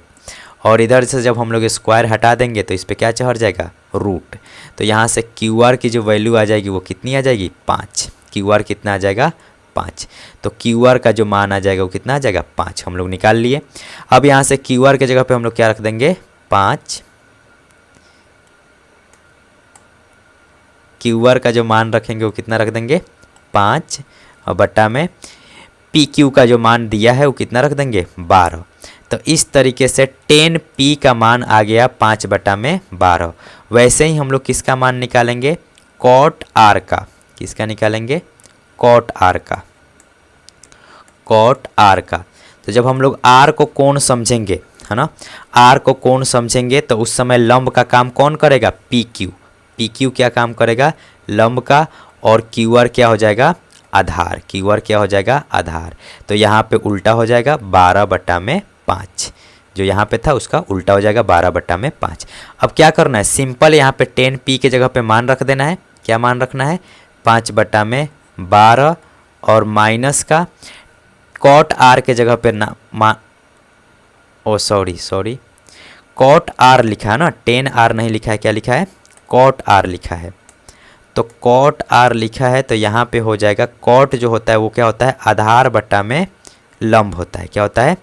Speaker 1: और इधर से जब हम लोग स्क्वायर हटा देंगे तो इस पर क्या चढ़ जाएगा? रूट। तो यहाँ से क्यू आर की जो वैल्यू आ जाएगी वो कितनी आ जाएगी? 5। क्यू आर कितना आ जाएगा? 5। तो क्यू आर का जो मान आ जाएगा वो कितना आ जाएगा? 5 हम लोग निकाल लिए। अब यहाँ से क्यू आर के जगह पे हम लोग क्या रख देंगे? 5। क्यू आर का जो मान रखेंगे वो कितना रख देंगे? 5 और बटा में पी क्यू का जो मान दिया है वो कितना रख देंगे? 12। तो इस तरीके से 10 पी का मान आ गया 5 बटा में 12। वैसे ही हम लोग किसका मान निकालेंगे? कॉट आर का। किसका निकालेंगे? कॉट आर का। कॉट आर का। तो जब हम लोग आर को कोण समझेंगे, है ना, आर को कोण समझेंगे तो उस समय लंब का काम कौन करेगा? P Q. पी क्यू क्या काम करेगा? लंब का। और क्यू आर क्या हो जाएगा? आधार। क्यू आर क्या हो जाएगा? आधार। तो यहाँ पे उल्टा हो जाएगा 12 बटा में 5। जो यहाँ पे था उसका उल्टा हो जाएगा 12 बटा में 5। अब क्या करना है? सिंपल यहाँ पे 10 पी के जगह पे मान रख देना है। क्या मान रखना है? 5 बटा में 12 और माइनस का कॉट आर के जगह पे सॉरी कॉट आर लिखा है ना, 10 आर नहीं लिखा है। क्या लिखा है? कॉट आर लिखा है। तो कॉट आर लिखा है तो यहाँ पे हो जाएगा कॉट जो होता है वो क्या होता है? आधार बटा में लंब होता है। क्या होता है?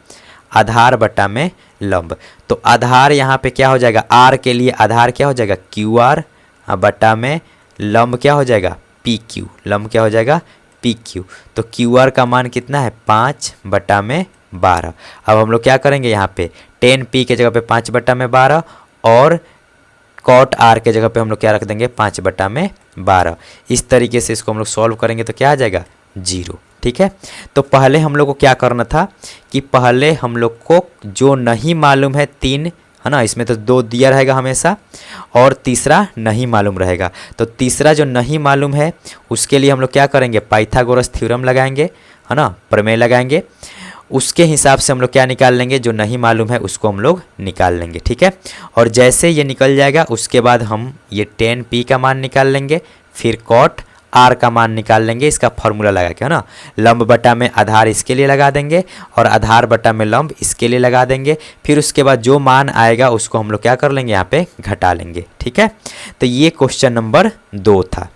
Speaker 1: आधार बटा में लंब। तो आधार यहाँ पे क्या हो जाएगा? आर के लिए आधार क्या हो जाएगा? क्यू आर बटा में लंब क्या हो जाएगा? P Q. लंब क्या हो जाएगा? P Q. तो क्यू आर का मान कितना है? 5 बटा में 12। अब हम लोग क्या करेंगे? यहाँ पे 10 पी के जगह पे 5 बटा में 12 और कॉट आर के जगह पे हम लोग क्या रख देंगे? 5 बटा में 12। इस तरीके से इसको हम लोग सॉल्व करेंगे तो क्या आ जाएगा? 0। ठीक है, तो पहले हम लोग को क्या करना था कि पहले हम लोग को जो नहीं मालूम है 3, है ना, इसमें तो 2 दिया रहेगा हमेशा और तीसरा नहीं मालूम रहेगा। तो तीसरा जो नहीं मालूम है उसके लिए हम लोग क्या करेंगे? पाइथागोरस थ्योरम लगाएंगे, है ना, प्रमेय लगाएंगे। उसके हिसाब से हम लोग क्या निकाल लेंगे? जो नहीं मालूम है उसको हम लोग निकाल लेंगे। ठीक है, और जैसे ये निकल जाएगा उसके बाद हम ये 10 पी का मान निकाल लेंगे, फिर कॉट आर का मान निकाल लेंगे इसका फॉर्मूला लगा के, है ना। लंब बटा में आधार इसके लिए लगा देंगे और आधार बटा में लंब इसके लिए लगा देंगे। फिर उसके बाद जो मान आएगा उसको हम लोग क्या कर लेंगे? यहाँ पे घटा लेंगे। ठीक है, तो ये क्वेश्चन नंबर 2 था।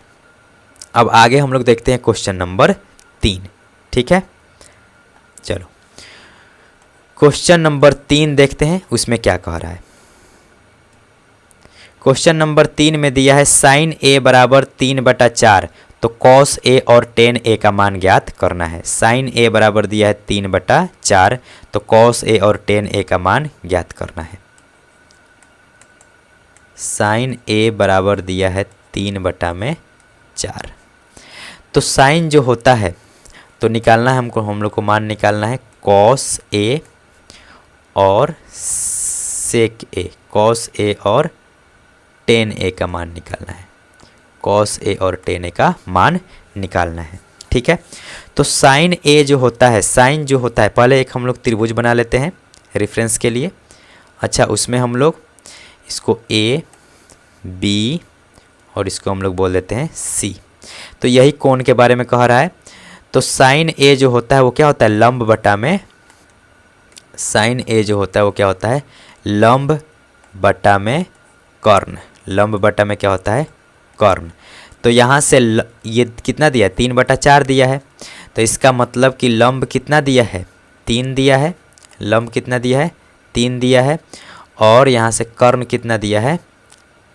Speaker 1: अब आगे हम लोग देखते हैं क्वेश्चन नंबर 3। ठीक है, चलो क्वेश्चन नंबर 3 देखते हैं उसमें क्या कह रहा है। क्वेश्चन नंबर 3 में दिया है साइन ए बराबर 3/4, तो कॉस ए और टेन ए का मान ज्ञात करना है। साइन ए बराबर दिया है 3/4, तो कॉस ए और टेन ए का मान ज्ञात करना है। साइन ए बराबर दिया है 3/4, तो साइन जो होता है तो निकालना है हमको, हम लोग को मान निकालना है कॉस ए और सेक ए, कॉस ए और टेन ए का मान निकालना है, कॉस ए और टेन ए का मान निकालना है। ठीक है, तो साइन ए जो होता है, साइन जो होता है, पहले एक हम लोग त्रिभुज बना लेते हैं रेफरेंस के लिए। अच्छा, उसमें हम लोग इसको ए बी और इसको हम लोग बोल देते हैं सी। तो यही कोण के बारे में कह रहा है। तो साइन ए जो होता है वो क्या होता है, लंब बटा में, साइन ए जो होता है वो क्या होता है, लंब बटा में कर्ण, लंब बटा में क्या होता है, कर्ण। तो यहाँ से ये कितना दिया है, 3/4 दिया है, तो इसका मतलब कि लंब कितना दिया है, 3 दिया है, लंब कितना दिया है, 3 दिया है, और यहाँ से कर्ण कितना दिया है,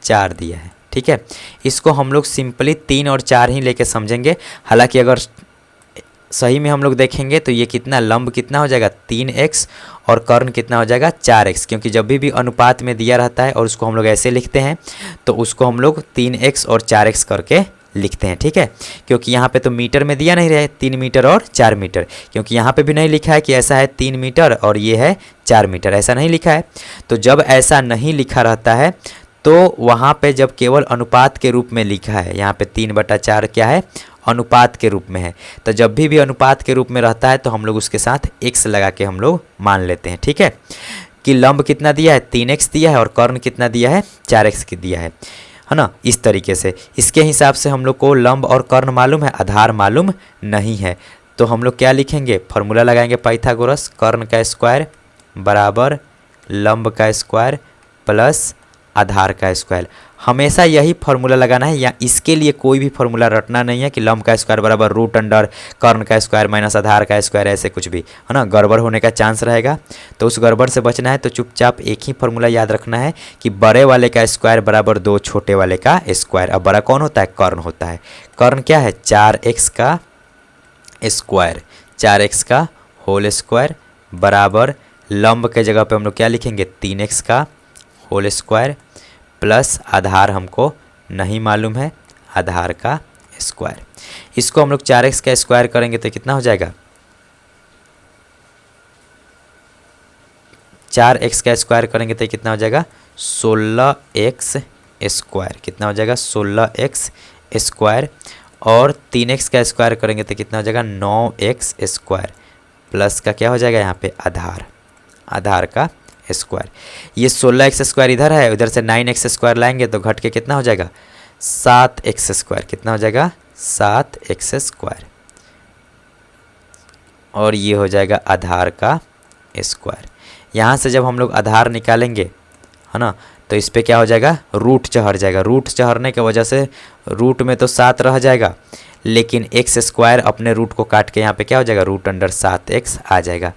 Speaker 1: 4 दिया है। ठीक है, इसको हम लोग सिंपली 3 और 4 ही लेके समझेंगे। हालांकि अगर सही में हम लोग देखेंगे तो ये कितना, लंब कितना हो जाएगा 3x और कर्ण कितना हो जाएगा 4x, क्योंकि जब भी अनुपात में दिया रहता है और उसको हम लोग ऐसे लिखते हैं तो उसको हम लोग 3x और 4x करके लिखते हैं। ठीक है, क्योंकि यहाँ पे तो मीटर में दिया नहीं रहे 3 मीटर और 4 मीटर, क्योंकि यहाँ पे भी नहीं लिखा है कि ऐसा है 3 मीटर और ये है 4 मीटर, ऐसा नहीं लिखा है। तो जब ऐसा नहीं लिखा रहता है तो वहाँ पे जब केवल अनुपात के रूप में लिखा है, यहाँ पे 3/4 क्या है, अनुपात के रूप में है, तो जब भी अनुपात के रूप में रहता है तो हम लोग उसके साथ x लगा के हम लोग मान लेते हैं। ठीक है, कि लंब कितना दिया है, 3x दिया है, और कर्ण कितना दिया है, 4x की दिया है ना। इस तरीके से इसके हिसाब से हम लोग को लंब और कर्ण मालूम है, आधार मालूम नहीं है। तो हम लोग क्या लिखेंगे, फॉर्मूला लगाएंगे पाइथागोरस, कर्ण का स्क्वायर बराबर लंब का स्क्वायर प्लस आधार का स्क्वायर। हमेशा यही फार्मूला लगाना है, या इसके लिए कोई भी फार्मूला रटना नहीं है कि लंब का स्क्वायर बराबर रूट अंडर कर्ण का स्क्वायर माइनस आधार का स्क्वायर, ऐसे कुछ भी है ना, गड़बड़ होने का चांस रहेगा। तो उस गड़बड़ से बचना है तो चुपचाप एक ही फार्मूला याद रखना है कि बड़े वाले का स्क्वायर बराबर 2 छोटे वाले का स्क्वायर। अब बड़ा कौन होता है, कर्ण होता है। कर्ण क्या है, 4x का स्क्वायर, 4x का होल स्क्वायर बराबर लंब के जगह पे हम लोग क्या लिखेंगे, 3x का होल स्क्वायर प्लस आधार हमको नहीं मालूम है, आधार का स्क्वायर। इसको हम लोग 4x का स्क्वायर करेंगे तो कितना हो जाएगा, 4x का स्क्वायर करेंगे तो कितना हो जाएगा, 16x स्क्वायर। कितना हो जाएगा, 16x स्क्वायर, और 3x का स्क्वायर करेंगे तो कितना हो जाएगा, 9x स्क्वायर प्लस का क्या हो जाएगा यहाँ पे, आधार, आधार का स्क्वायर। ये 16x स्क्वायर इधर है, उधर से 9x स्क्वायर लाएंगे तो घट के कितना हो जाएगा, 7x स्क्वायर। कितना हो जाएगा, 7x स्क्वायर, और ये हो जाएगा आधार का स्क्वायर। यहाँ से जब हम लोग आधार निकालेंगे है ना, तो इस पर क्या हो जाएगा, रूट चढ़ जाएगा। रूट चढ़ने की वजह से रूट में तो 7 रह जाएगा, लेकिन x स्क्वायर अपने रूट को काट के यहाँ पे क्या हो जाएगा, रूट अंडर 7x आ जाएगा।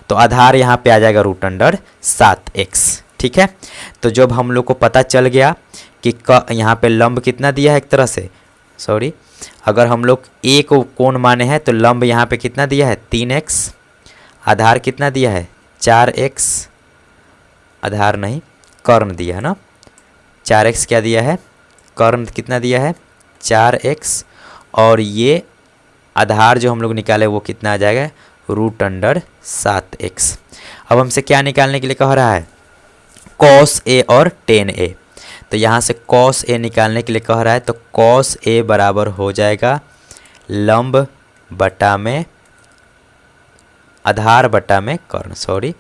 Speaker 1: तो आधार यहाँ पे आ जाएगा रूट अंडर 7x। ठीक है, तो जब हम लोग को पता चल गया कि यहाँ पे लंब कितना दिया है, एक तरह से सॉरी, अगर हम लोग a को कोण माने हैं तो लंब यहाँ पे कितना दिया है, 3x, आधार कितना दिया है, 4x, आधार नहीं कर्ण दिया है ना, 4x क्या दिया है, कर्ण कितना दिया है, 4x, और ये आधार जो हम लोग निकाले वो कितना आ जाएगा, रूट अंडर 7x। अब हमसे क्या निकालने के लिए कह रहा है, कॉस ए और टेन ए। तो यहाँ से कॉस ए निकालने के लिए कह रहा है, तो कॉस ए बराबर हो जाएगा लंब बटा में आधार बटा में कर्ण, सॉरी,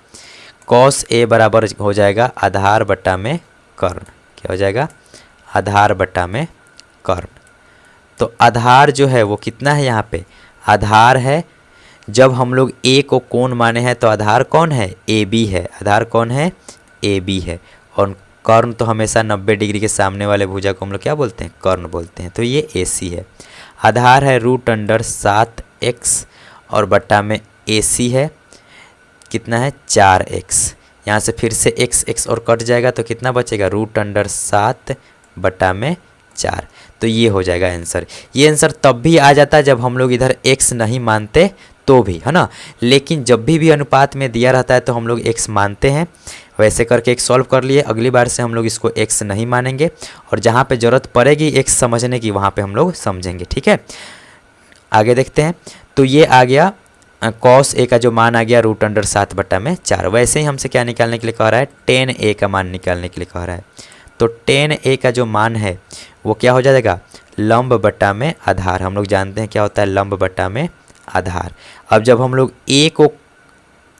Speaker 1: कॉस ए बराबर हो जाएगा आधार बटा में कर्ण। क्या हो जाएगा, आधार बटा में कर्ण। तो आधार जो है वो कितना है, यहाँ पे आधार है, जब हम लोग a को कोण माने हैं तो आधार कौन है, AB है, आधार कौन है, AB है, और कर्ण तो हमेशा 90 डिग्री के सामने वाले भुजा को हम लोग क्या बोलते हैं, कर्ण बोलते हैं। तो ये AC है, आधार है रूट अंडर 7x, और बटा में AC है कितना है, 4x। यहाँ से फिर से x और कट जाएगा तो कितना बचेगा, √7/4। तो ये हो जाएगा आंसर। ये आंसर तब भी आ जाता है जब हम लोग इधर x नहीं मानते तो भी, है ना। लेकिन जब भी अनुपात में दिया रहता है तो हम लोग x मानते हैं। वैसे करके एक सॉल्व कर लिए। अगली बार से हम लोग इसको x नहीं मानेंगे और जहाँ पे ज़रूरत पड़ेगी x समझने की वहाँ पे हम लोग समझेंगे, ठीक है। आगे देखते हैं। तो ये आ गया cos a का जो मान आ गया √7/4। वैसे ही हमसे क्या निकालने के लिए कह रहा है, tan a का मान निकालने के लिए कह रहा है। तो tan a का जो मान है वो क्या हो जाएगा, लंब बटा में आधार। हम लोग जानते हैं क्या होता है लंब बटा में आधार। अब जब हम लोग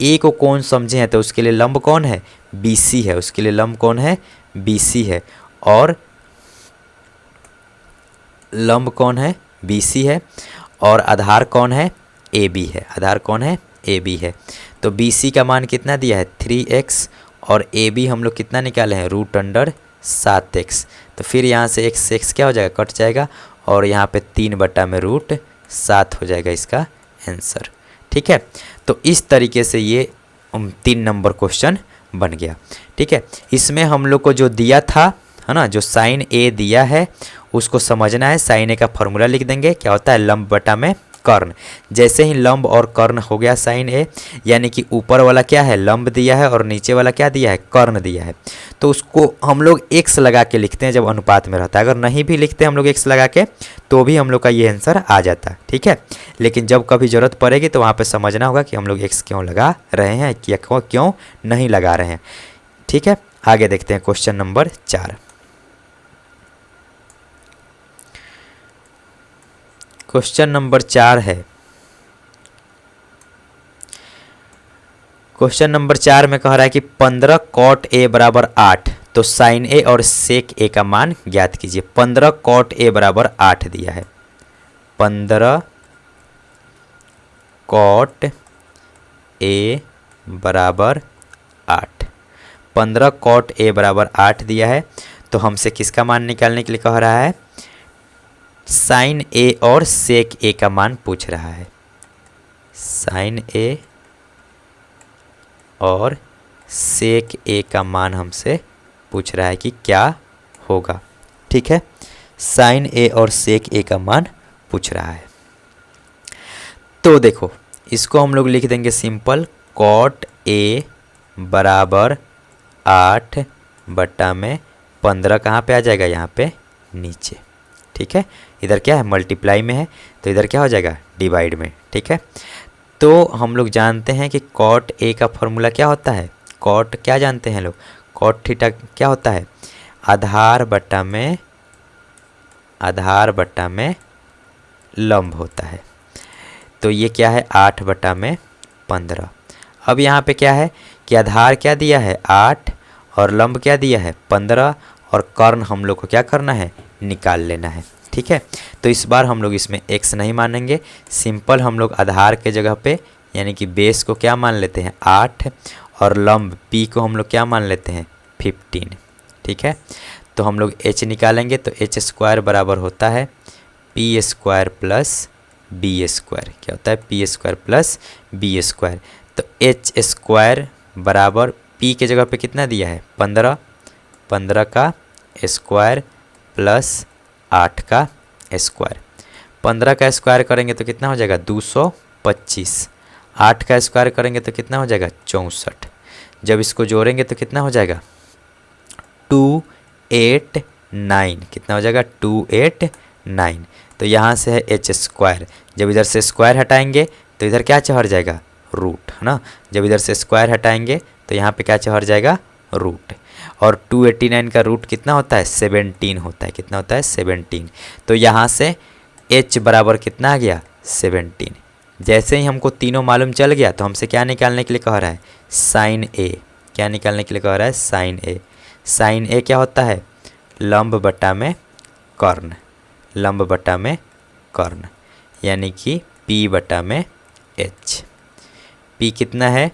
Speaker 1: a को कौन समझे हैं तो उसके लिए लंब कौन है, BC है। उसके लिए लंब कौन है, BC है। और लंब कौन है, BC है। और आधार कौन है, AB है। आधार कौन है, AB है। तो BC का मान कितना दिया है 3x और AB हम लोग कितना निकाले हैं √7x। तो फिर यहाँ से x क्या हो जाएगा, कट जाएगा और यहाँ पे 3/√7 हो जाएगा इसका आंसर, ठीक है। तो इस तरीके से ये 3 नंबर क्वेश्चन बन गया, ठीक है। इसमें हम लोग को जो दिया था, है ना, जो साइन A दिया है उसको समझना है। साइन A का फॉर्मूला लिख देंगे, क्या होता है लंब बटा में कर्ण। जैसे ही लंब और कर्ण हो गया साइन A, यानी कि ऊपर वाला क्या है लंब दिया है और नीचे वाला क्या दिया है, कर्ण दिया है। तो उसको हम लोग x लगा के लिखते हैं जब अनुपात में रहता है। अगर नहीं भी लिखते हम लोग x लगा के तो भी हम लोग का ये आंसर आ जाता है, ठीक है। लेकिन जब कभी ज़रूरत पड़ेगी तो वहाँ पे समझना होगा कि हम लोग x क्यों लगा रहे हैं या क्यों नहीं लगा रहे हैं, ठीक है। आगे देखते हैं क्वेश्चन नंबर 4। क्वेश्चन नंबर 4 है। क्वेश्चन नंबर 4 में कह रहा है कि 15 cot a बराबर 8, तो साइन a और सेक a का मान ज्ञात कीजिए। 15 cot a बराबर 8 दिया है। 15 cot a बराबर 8। 15 cot a बराबर 8 दिया है। तो हमसे किसका मान निकालने के लिए कह रहा है, साइन a और सेक a का मान पूछ रहा है। साइन a और सेक a का मान हमसे पूछ रहा है कि क्या होगा, ठीक है। साइन a और सेक a का मान पूछ रहा है। तो देखो इसको हम लोग लिख देंगे सिंपल, cot a बराबर 8/15 कहाँ पे आ जाएगा, यहाँ पे नीचे, ठीक है। इधर क्या है मल्टीप्लाई में है तो इधर क्या हो जाएगा डिवाइड में, ठीक है। तो हम लोग जानते हैं कि cot a का फॉर्मूला क्या होता है, cot क्या जानते हैं लोग, cot थीटा क्या होता है, आधार बटा में लंब होता है। तो ये क्या है 8/15। अब यहाँ पे क्या है कि आधार क्या दिया है 8 और लंब क्या दिया है 15 और कर्ण हम लोग को क्या करना है निकाल लेना है, ठीक है। तो इस बार हम लोग इसमें x नहीं मानेंगे, सिंपल हम लोग आधार के जगह पे यानी कि बेस को क्या मान लेते हैं 8 और लंब p को हम लोग क्या मान लेते हैं 15, ठीक है। तो हम लोग h निकालेंगे तो h² बराबर होता है p² प्लस b²। क्या होता है p² प्लस b²। तो h² बराबर p के जगह पे कितना दिया है 15 का स्क्वायर प्लस 8 का स्क्वायर। 15 का स्क्वायर करेंगे तो कितना हो जाएगा 225। 8 का स्क्वायर करेंगे तो कितना हो जाएगा 64। जब इसको जोड़ेंगे तो कितना हो जाएगा 289। कितना हो जाएगा 289। तो यहाँ से है h²। जब इधर से स्क्वायर हटाएंगे तो इधर क्या चढ़ जाएगा रूट, है ना। जब इधर से स्क्वायर हटाएंगे तो यहाँ पे क्या चढ़ जाएगा रूट। और 289 का रूट कितना होता है 17 होता है। कितना होता है 17। तो यहाँ से h बराबर कितना आ गया 17। जैसे ही हमको तीनों मालूम चल गया तो हमसे क्या निकालने के लिए कह रहा है साइन a। क्या निकालने के लिए कह रहा है साइन a। साइन a क्या होता है लंब बटा में कर्ण। लंब बटा में कर्ण यानी कि p बटा में h। p कितना है,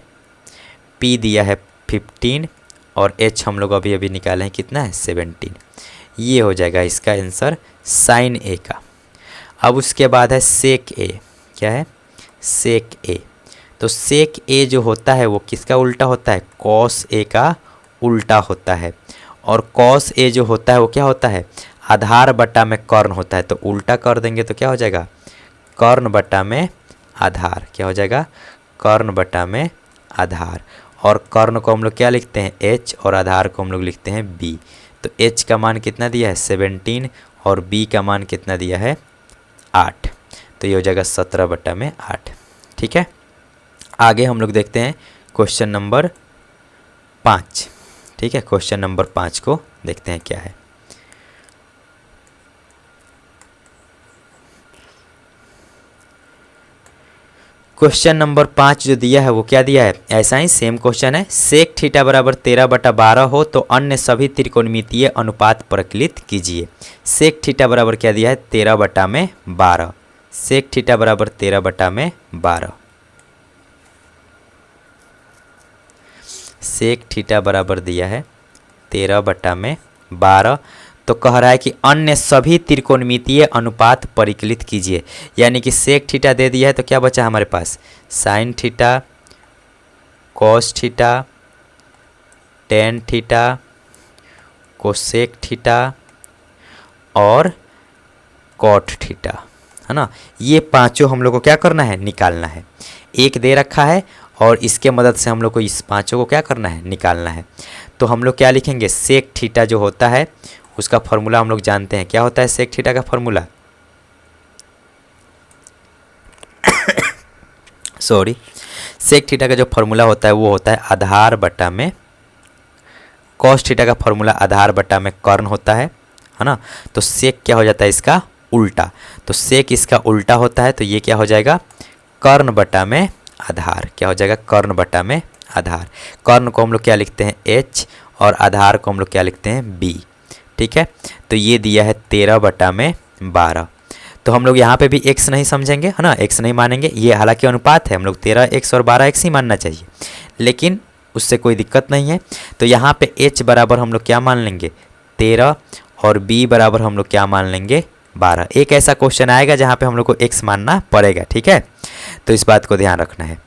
Speaker 1: p दिया है 15 और h हम लोग अभी अभी निकाले हैं कितना है 17। ये हो जाएगा इसका आंसर साइन a का। अब उसके बाद है सेक a। क्या है सेक a। तो सेक ए जो होता है वो किसका उल्टा होता है, कॉस ए का उल्टा होता है। और कॉस ए जो होता है वो क्या होता है, आधार बटा में कर्ण होता है। तो उल्टा कर देंगे तो क्या हो जाएगा, कर्ण बटा में आधार। क्या हो जाएगा, कर्ण बटा में आधार। और कर्ण को हम लोग क्या लिखते हैं, h, और आधार को हम लोग लिखते हैं b। तो h का मान कितना दिया है 17 और b का मान कितना दिया है 8। तो ये हो जाएगा 17 बटा में 8। ठीक है, आगे हम लोग देखते हैं क्वेश्चन नंबर 5। ठीक है, क्वेश्चन नंबर 5 को देखते हैं क्या है। क्वेश्चन नंबर 5 जो दिया है वो क्या दिया है, ऐसा ही सेम क्वेश्चन है। सेक थीटा बराबर 13/12 हो तो अन्य सभी त्रिकोणमितीय अनुपात परिकलित कीजिए। सेक थीटा बराबर क्या दिया है 13/12। सेक थीटा बराबर 13/12। सेक थीटा बराबर दिया है 13/12। तो कह रहा है कि अन्य सभी त्रिकोणमितीय अनुपात परिकलित कीजिए। यानी कि सेक थीटा दे दिया है तो क्या बचा हमारे पास, sine theta, cos theta, tan theta, cosec theta और कॉट थीटा, है ना। ये पांचों हम लोग को क्या करना है, निकालना है। एक दे रखा है और इसके मदद से हम लोग को इस पांचों को क्या करना है, निकालना है। तो हम लोग क्या लिखेंगे, सेक थीटा जो होता है उसका फॉर्मूला हम लोग जानते हैं। क्या होता है सेक थीटा का फॉर्मूला, सॉरी, सेक थीटा का जो फॉर्मूला होता है वो होता है आधार बटा में, कॉस थीटा का फॉर्मूला आधार बटा में कर्ण होता है ना। तो सेक क्या हो जाता है इसका उल्टा। तो सेक इसका उल्टा होता है तो ये क्या हो जाएगा, कर्ण बटा में आधार। क्या हो जाएगा, कर्ण बटा में आधार। कर्ण को हम लोग क्या लिखते हैं h और आधार को हम लोग क्या लिखते हैं b। ठीक है, तो ये दिया है 13/12। तो हम लोग यहाँ पे भी x नहीं समझेंगे, है ना, x नहीं मानेंगे। ये हालांकि अनुपात है, हम लोग 13x और 12x ही मानना चाहिए, लेकिन उससे कोई दिक्कत नहीं है। तो यहाँ पे h बराबर हम लोग क्या मान लेंगे 13 और b बराबर हम लोग क्या मान लेंगे 12। एक ऐसा क्वेश्चन आएगा जहाँ पे हम लोग को x मानना पड़ेगा। ठीक है, तो इस बात को ध्यान रखना है।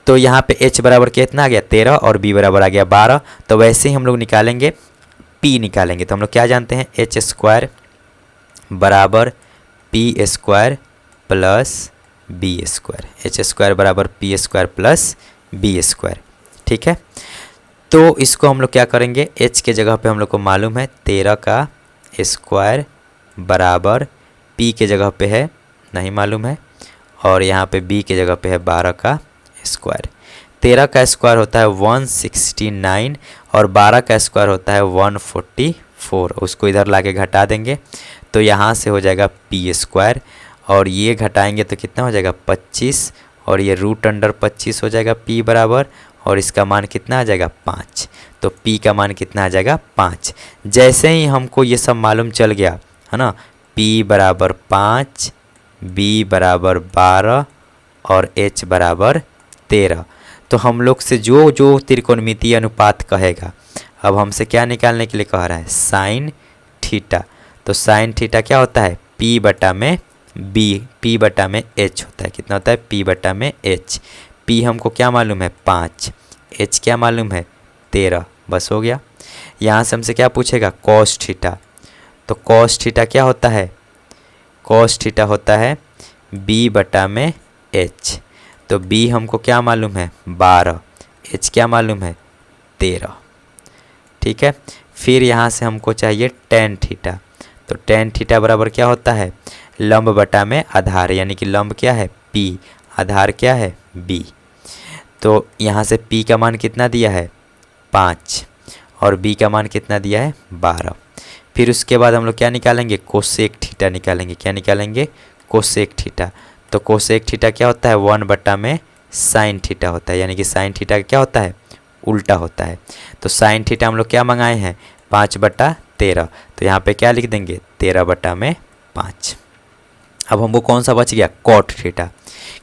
Speaker 1: तो यहाँ पे h बराबर कितना आ गया 13 और b बराबर आ गया 12। तो वैसे ही हम लोग निकालेंगे p निकालेंगे। तो हम लोग क्या जानते हैं, h स्क्वायर बराबर p square plus b square. h square बराबर p square plus b square. ठीक है, तो इसको हम लोग क्या करेंगे, h के जगह पे हम लोग को मालूम है 13 का स्क्वायर बराबर p के जगह पे है नहीं मालूम है, और यहाँ पे b के जगह पे है 12 का स्क्वायर। 13 का स्क्वायर होता है 169 और 12 का स्क्वायर होता है 144। उसको इधर लाके घटा देंगे तो यहाँ से हो जाएगा p स्क्वायर, और ये घटाएंगे तो कितना हो जाएगा 25, और ये रूट अंडर 25 हो जाएगा p बराबर, और इसका मान कितना आ जाएगा 5। तो p का मान कितना आ जाएगा 5। जैसे ही हमको ये सब मालूम चल गया, है ना, p बराबर 5, b बराबर 12 और h बराबर 13, तो हम लोग से जो जो त्रिकोणमितीय अनुपात कहेगा, अब हमसे क्या निकालने के लिए कह रहा है, साइन थीटा। तो साइन थीटा क्या होता है p बटा में b, p बटा में h होता है। कितना होता है p बटा में h। p हमको क्या मालूम है 5, h क्या मालूम है 13, बस हो गया। यहाँ से हमसे क्या पूछेगा कॉस थीटा। तो कॉस थीटा क्या होता है, कॉस थीटा होता है b बटा में h। तो b हमको क्या मालूम है 12, h क्या मालूम है 13। ठीक है, फिर यहाँ से हमको चाहिए टेन थीटा। तो टेन थीटा बराबर क्या होता है लंब बटा में आधार, यानी कि लंब क्या है p, आधार क्या है b। तो यहाँ से p का मान कितना दिया है 5 और b का मान कितना दिया है 12। फिर उसके बाद हम लोग क्या निकालेंगे, कोसेक थीटा निकालेंगे। क्या निकालेंगे, कोसेक थीटा। तो कोसेक थीटा क्या होता है 1 बटा में साइन थीटा होता है, यानी कि साइन थीटा क्या होता है उल्टा होता है। तो साइन थीटा हम लोग क्या मंगाए हैं 5/13। तो यहाँ पे क्या लिख देंगे 13 बटा में 5। अब हमको कौन सा बच गया कॉट थीटा।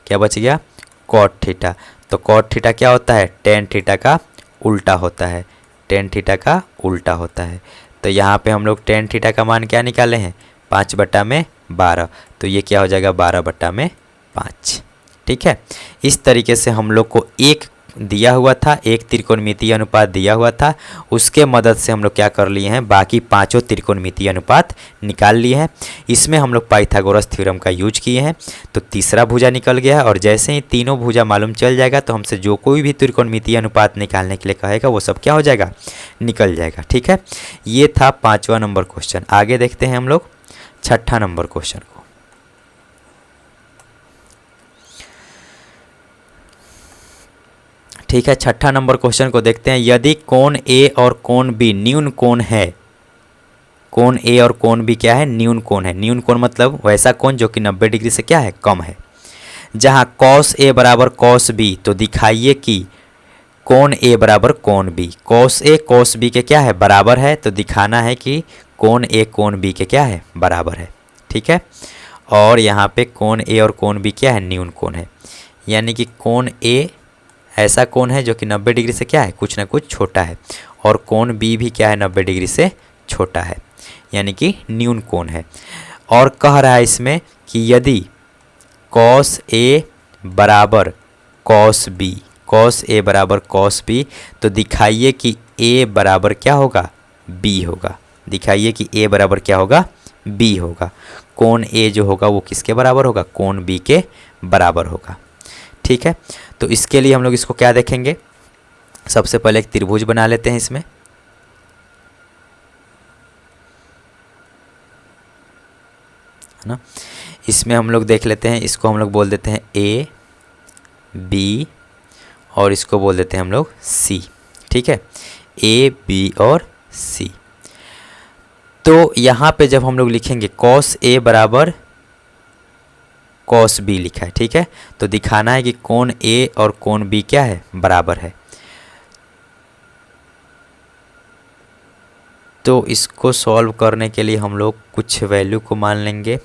Speaker 1: क्या बच गया कॉट थीटा। तो कॉट थीटा क्या होता है टेन थीटा का उल्टा होता है, टेन थीटा का उल्टा होता है। तो यहाँ पे हम लोग टेन थीटा का मान क्या निकाले हैं 5/12। तो ये क्या हो जाएगा 12/5। ठीक है। इस तरीके से हम लोग को एक दिया हुआ था, एक त्रिकोणमितीय अनुपात दिया हुआ था, उसके मदद से हम लोग क्या कर लिए हैं, बाकी पांचों त्रिकोणमितीय अनुपात निकाल लिए हैं। इसमें हम लोग पाइथागोरस थ्योरम का यूज किए हैं, तो तीसरा भुजा निकल गया है। और जैसे ही तीनों भुजा मालूम चल जाएगा तो हमसे जो कोई भी त्रिकोणमितीय अनुपात निकालने के लिए कहेगा वो सब क्या हो जाएगा, निकल जाएगा। ठीक है, ये था 5वां नंबर क्वेश्चन। आगे देखते हैं हम लोग 6ठा नंबर क्वेश्चन को। ठीक है, 6ठा नंबर क्वेश्चन को देखते हैं। यदि कोण ए और कोण बी न्यून कोण है, कोण ए और कोण बी क्या है, न्यून कोण है। न्यून कोण मतलब वैसा कोण जो कि 90 डिग्री से क्या है, कम है। जहां cos ए बराबर cos बी, तो दिखाइए कि कोण ए बराबर कोण बी। cos ए cos बी के क्या है, बराबर है, तो दिखाना है कि कोण ए कोण बी के क्या है, बराबर है। ठीक है, और यहाँ पे कोण ए और कोण बी क्या है, न्यून कोण है। यानी कि कोण ए ऐसा कोण है जो कि 90 डिग्री से क्या है, कुछ ना कुछ छोटा है, और कोण बी भी क्या है, 90 डिग्री से छोटा है, यानी कि न्यून कोण है। और कह रहा है इसमें कि यदि cos ए बराबर cos बी, cos ए बराबर cos बी, तो दिखाइए कि a बराबर क्या होगा, b होगा। दिखाइए कि a बराबर क्या होगा, b होगा। कोण a जो होगा वो किसके बराबर होगा, कोण b के बराबर होगा। ठीक है, तो इसके लिए हम लोग इसको क्या देखेंगे, सबसे पहले एक त्रिभुज बना लेते हैं इसमें। है ना, इसमें हम लोग देख लेते हैं, इसको हम लोग बोल देते हैं ए बी, और इसको बोल देते हैं हम लोग सी। ठीक है, ए बी और सी। तो यहाँ पे जब हम लोग लिखेंगे cos ए बराबर cos बी लिखा है, ठीक है, तो दिखाना है कि कोण ए और कोण बी क्या है, बराबर है। तो इसको सॉल्व करने के लिए हम लोग कुछ वैल्यू को मान लेंगे।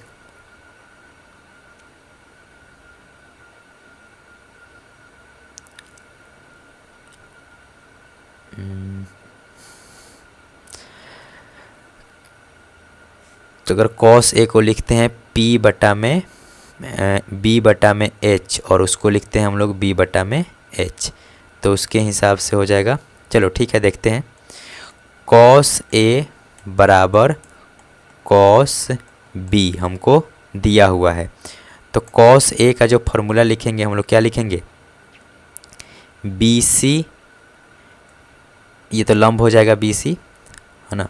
Speaker 1: तो अगर cos ए को लिखते हैं p बटा में b बटा में h, और उसको लिखते हैं हम लोग b बटा में h, तो उसके हिसाब से हो जाएगा। चलो ठीक है, देखते हैं। cos a बराबर cos b हमको दिया हुआ है, तो cos a का जो फॉर्मूला लिखेंगे हम लोग क्या लिखेंगे, BC, ये तो लंब हो जाएगा BC, है ना।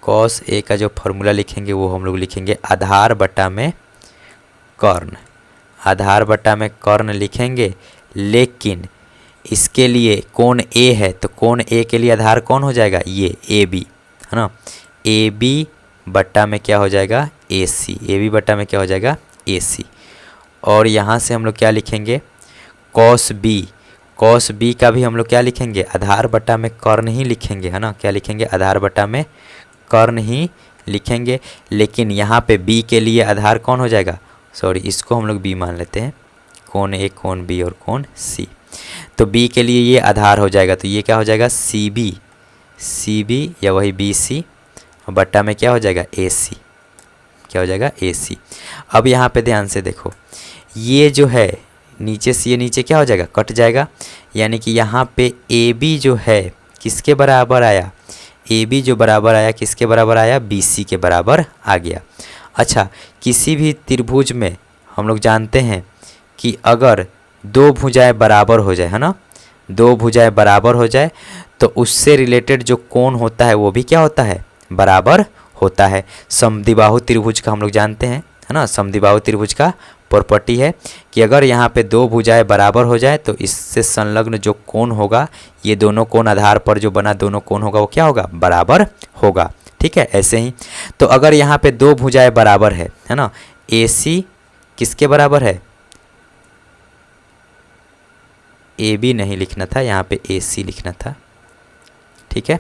Speaker 1: cos a का जो फॉर्मूला लिखेंगे वो हम लोग लिखेंगे आधार बटा में कर्ण, आधार बटा में कर्ण लिखेंगे। लेकिन इसके लिए कोण a है, तो कोण a के लिए आधार कौन हो जाएगा, ये AB, है ना। AB बटा में क्या हो जाएगा, AC, AB बटा में क्या हो जाएगा, AC। और यहाँ से हम लोग क्या लिखेंगे, cos B, cos B का भी हम लोग क्या लिखेंगे, आधार बटा में कर्ण ही लिखेंगे, है ना। क्या लिखेंगे, आधार बटा में कर्ण ही लिखेंगे। लेकिन यहाँ पे b के लिए आधार कौन हो जाएगा, सॉरी इसको हम लोग b मान लेते हैं, कोण a कोण b और कोण c। तो b के लिए ये आधार हो जाएगा, तो ये क्या हो जाएगा, CB या वही BC, और बट्टा में क्या हो जाएगा, AC, क्या हो जाएगा, AC। अब यहाँ पे ध्यान से देखो, ये जो है नीचे से ये नीचे क्या हो जाएगा, कट जाएगा। यानी कि यहाँ पे AB जो है किसके बराबर आया, AB जो बराबर आया किसके बराबर आया, BC के बराबर आ गया। अच्छा, किसी भी त्रिभुज में हम लोग जानते हैं कि अगर दो भुजाएं बराबर हो जाए, है ना, दो भुजाएं बराबर हो जाए, तो उससे रिलेटेड जो कोण होता है वो भी क्या होता है, बराबर होता है। समद्विबाहु त्रिभुज का हम लोग जानते हैं, है ना। समद्विबाहु त्रिभुज का प्रॉपर्टी है कि अगर यहाँ पे दो भुजाएं बराबर हो जाए तो इससे संलग्न जो कोण होगा, ये दोनों कोण आधार पर जो बना दोनों कोण होगा वो क्या होगा, बराबर होगा। ठीक है, ऐसे ही तो अगर यहाँ पे दो भुजाएं बराबर है ना, AC किसके बराबर है, AB नहीं लिखना था, यहाँ पे AC लिखना था। ठीक है,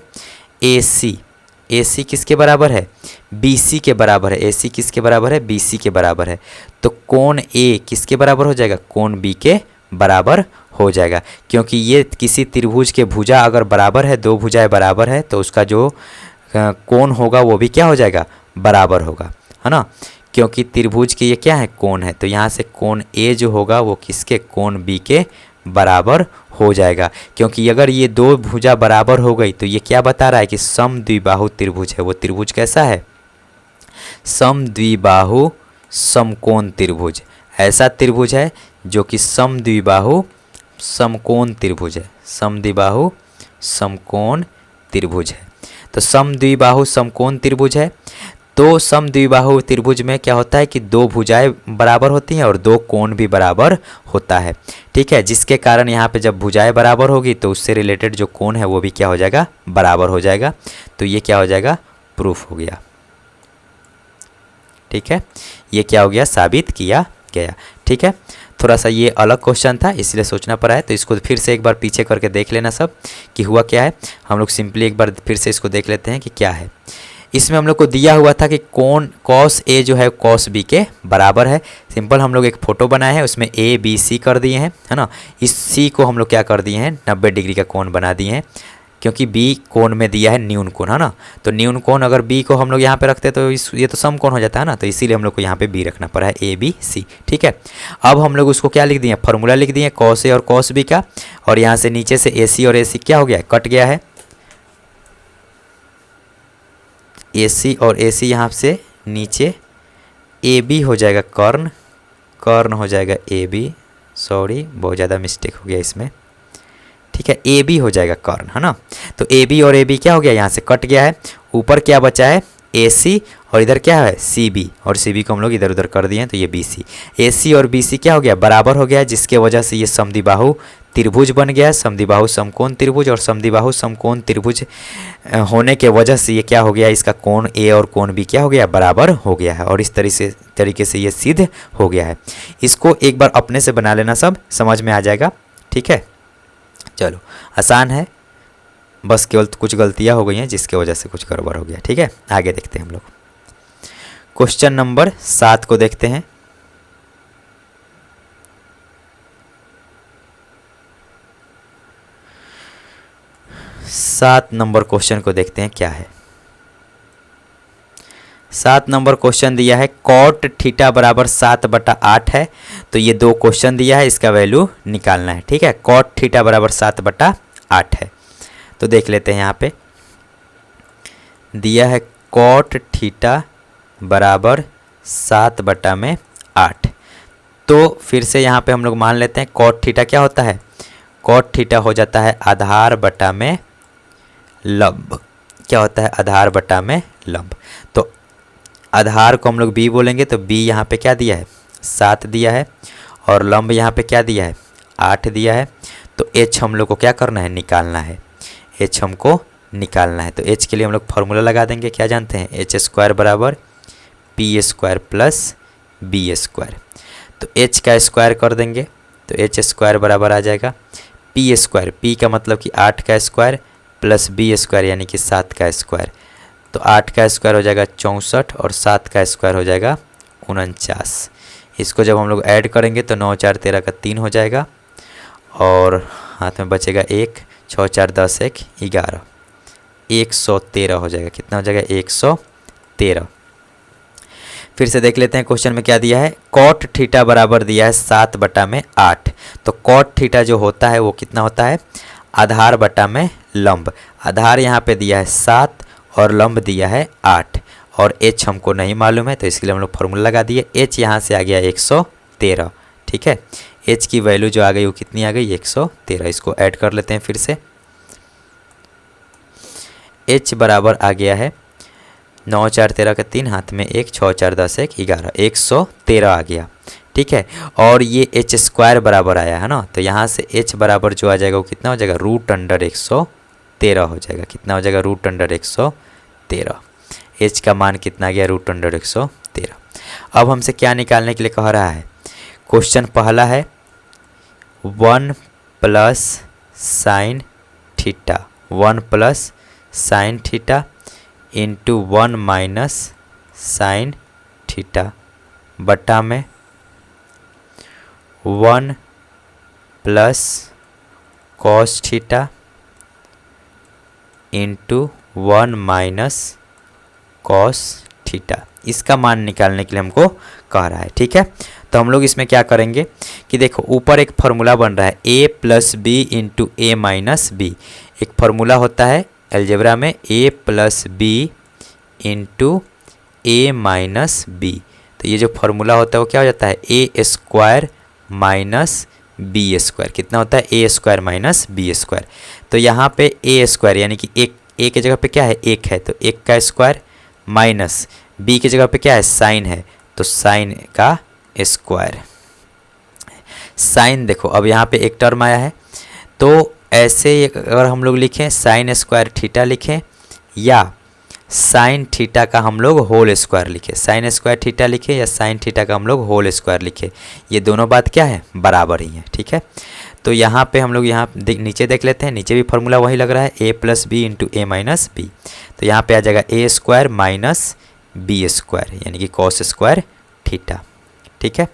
Speaker 1: AC किसके बराबर है, BC के बराबर है। AC किसके बराबर है, BC के बराबर है। तो कोण A किसके बराबर हो जाएगा, कोण B के बराबर हो जाएगा, क्योंकि ये किसी त्रिभुज के भुजा अगर बराबर है, दो भुजाएं बराबर है, तो उसका जो कोण होगा वो भी क्या हो जाएगा, बराबर होगा, है ना। क्योंकि त्रिभुज के ये क्या है, कोण है। तो यहाँ से कोण ए जो होगा वो किसके, कोण बी के बराबर हो जाएगा। क्योंकि अगर ये दो भुजा बराबर हो गई तो ये क्या बता रहा है कि समद्विबाहु त्रिभुज है। वो त्रिभुज कैसा है, समद्विबाहु समकोण त्रिभुज। ऐसा त्रिभुज है जो कि समद्विबाहु समकोण त्रिभुज है, समद्विबाहु समकोण त्रिभुज है। तो समद्विबाहु समकोण त्रिभुज है। तो समद्विबाहु त्रिभुज में क्या होता है कि दो भुजाएं बराबर होती हैं और दो कोण भी बराबर होता है, ठीक है। जिसके कारण यहाँ पे जब भुजाएं बराबर होगी तो उससे रिलेटेड जो कोण है वो भी क्या हो जाएगा, बराबर हो जाएगा। तो ये क्या हो जाएगा, प्रूफ हो गया, ठीक है। ये क्या हो गया, साबित किया गया, ठीक है। थोड़ा सा ये अलग क्वेश्चन था इसलिए सोचना पड़ा है। तो इसको फिर से एक बार पीछे करके देख लेना सब कि हुआ क्या है। हम लोग सिंपली एक बार फिर से इसको देख लेते हैं कि क्या है। इसमें हम लोग को दिया हुआ था कि कोण कॉस ए जो है कॉस बी के बराबर है। सिंपल हम लोग एक फोटो बनाए हैं, उसमें ए बी सी कर दिए हैं, है ना। इस सी को हम लोग क्या कर दिए हैं, 90 डिग्री का कोण बना दिए हैं, क्योंकि बी कोण में दिया है न्यून कोण, है ना। तो न्यून कोण अगर बी को हम लोग यहाँ पे रखते तो ये तो सम कोण हो जाता है ना। तो इसीलिए हम लोग को यहाँ पे बी रखना पड़ा है, ए बी सी, ठीक है। अब हम लोग उसको क्या लिख दिए, फॉर्मूला लिख दिए कॉस ए और कॉस बी का। और यहाँ से नीचे से ए सी और ए सी क्या हो गया, कट गया है। ए सी और ए सी यहाँ से नीचे ए बी हो जाएगा कर्ण, कर्ण हो जाएगा ए बी, सॉरी बहुत ज़्यादा मिस्टेक हो गया इसमें, ठीक है। ए बी हो जाएगा कर्ण, है ना। तो ए बी और ए बी क्या हो गया, यहाँ से कट गया है। ऊपर क्या बचा है, ए सी, और इधर क्या है, सी बी, और सी बी को हम लोग इधर उधर कर दिए हैं तो ये बी सी। ए सी और बी सी क्या हो गया, बराबर हो गया, जिसके वजह से ये समद्विबाहु त्रिभुज बन गया, समद्विबाहु समकोण त्रिभुज। और समद्विबाहु समकोण त्रिभुज होने के वजह से ये क्या हो गया, इसका कोण ए और कोण बी क्या हो गया, बराबर हो गया है। और इस तरीके से ये सिद्ध हो गया है। इसको एक बार अपने से बना लेना, सब समझ में आ जाएगा, ठीक है। चलो आसान है, बस केवल कुछ गलतियां हो गई हैं जिसके वजह से कुछ गड़बड़ हो गया, ठीक है। आगे देखते हैं हम लोग क्वेश्चन नंबर 7 को देखते हैं। सात नंबर क्वेश्चन को देखते हैं क्या है। 7 नंबर क्वेश्चन दिया है कॉट थीटा बराबर 7/8 है। तो ये दो क्वेश्चन दिया है, इसका वैल्यू निकालना है, ठीक है। कॉट थीटा बराबर 7/8 है। तो देख लेते हैं, यहाँ पे दिया है कॉट थीटा बराबर 7/8। तो फिर से यहाँ पे हम लोग मान लेते हैं कॉट थीटा क्या होता है, कॉट थीटा हो जाता है आधार बटा में लंब। क्या होता है, आधार बटा में लंब। तो आधार को हम लोग b बोलेंगे, तो b यहाँ पे क्या दिया है, 7 दिया है, और लंब यहाँ पे क्या दिया है, 8 दिया है। तो h हम लोग को क्या करना है, निकालना है, h हमको निकालना है। तो h के लिए हम लोग फॉर्मूला लगा देंगे, क्या जानते हैं, h² बराबर p² प्लस b²। तो h का स्क्वायर कर देंगे तो h² बराबर आ जाएगा p², p का मतलब कि 8 का स्क्वायर प्लस b² यानी कि 7 का स्क्वायर। तो 8 का स्क्वायर हो जाएगा 64 और 7 का स्क्वायर हो जाएगा 49। इसको जब हम लोग ऐड करेंगे तो 9 4 13 का 3 हो जाएगा, और हाथ में बचेगा 1, 6 4 10 1 11, 113 हो जाएगा। कितना हो जाएगा, 113। फिर से देख लेते हैं क्वेश्चन में क्या दिया है, कॉट थीटा बराबर दिया है 7/8। तो कॉट थीटा जो होता है वो कितना होता है, आधार बटा में लंब। आधार यहाँ पे दिया है 7 और लंब दिया है 8, और h हमको नहीं मालूम है तो इसके लिए हम लोग फॉर्मूला लगा दिए। h यहाँ से आ गया 113, ठीक है। h की वैल्यू जो आ गई वो कितनी आ गई, 113। इसको ऐड कर लेते हैं फिर से। h बराबर आ गया है 9 4 13 का 3, हाथ में 1, 6 4 10 1 11, 113 आ गया, ठीक है। और ये h² बराबर आया है ना, तो यहाँ से h बराबर जो आ जाएगा वो कितना हो जाएगा, √113 हो जाएगा। कितना हो जाएगा, √113। h का मान कितना आ गया, √113। अब हमसे क्या निकालने के लिए कह रहा है, क्वेश्चन पहला है 1 plus sine theta, 1 plus sine theta into 1 minus sine theta बटा में 1 plus cos theta into 1 minus cos theta. इसका मान निकालने के लिए हमको कह रहा है। ठीक है, तो हम लोग इसमें क्या करेंगे कि देखो ऊपर एक फार्मूला बन रहा है a plus B into A minus B. एक फार्मूला होता है अलजेब्रा में a plus B into A minus B. तो ये जो फार्मूला होता है वो क्या हो जाता है ए स्क्वायर माइनस बी स्क्वायर। कितना होता है ए स्क्वायर माइनस बी स्क्वायर। तो यहाँ पे ए स्क्वायर यानी कि एक ए की जगह पे क्या है एक है, तो एक का स्क्वायर माइनस बी की जगह पे क्या है साइन है, तो साइन का स्क्वायर। साइन देखो अब यहाँ पे एक टर्म आया है, तो ऐसे अगर हम लोग लिखें साइन स्क्वायर थीटा लिखें या साइन थीटा का हम लोग होल स्क्वायर लिखे, साइन स्क्वायर थीटा लिखे या साइन थीटा का हम लोग होल स्क्वायर लिखे, ये दोनों बात क्या है बराबर ही है। ठीक है, तो यहाँ पे हम लोग यहाँ नीचे देख लेते हैं, नीचे भी फार्मूला वही लग रहा है ए plus B into A minus B. तो यहाँ पे आ जाएगा ए स्क्वायर माइनस बी स्क्वायर यानी कि कॉस स्क्वायर थीटा। ठीक है,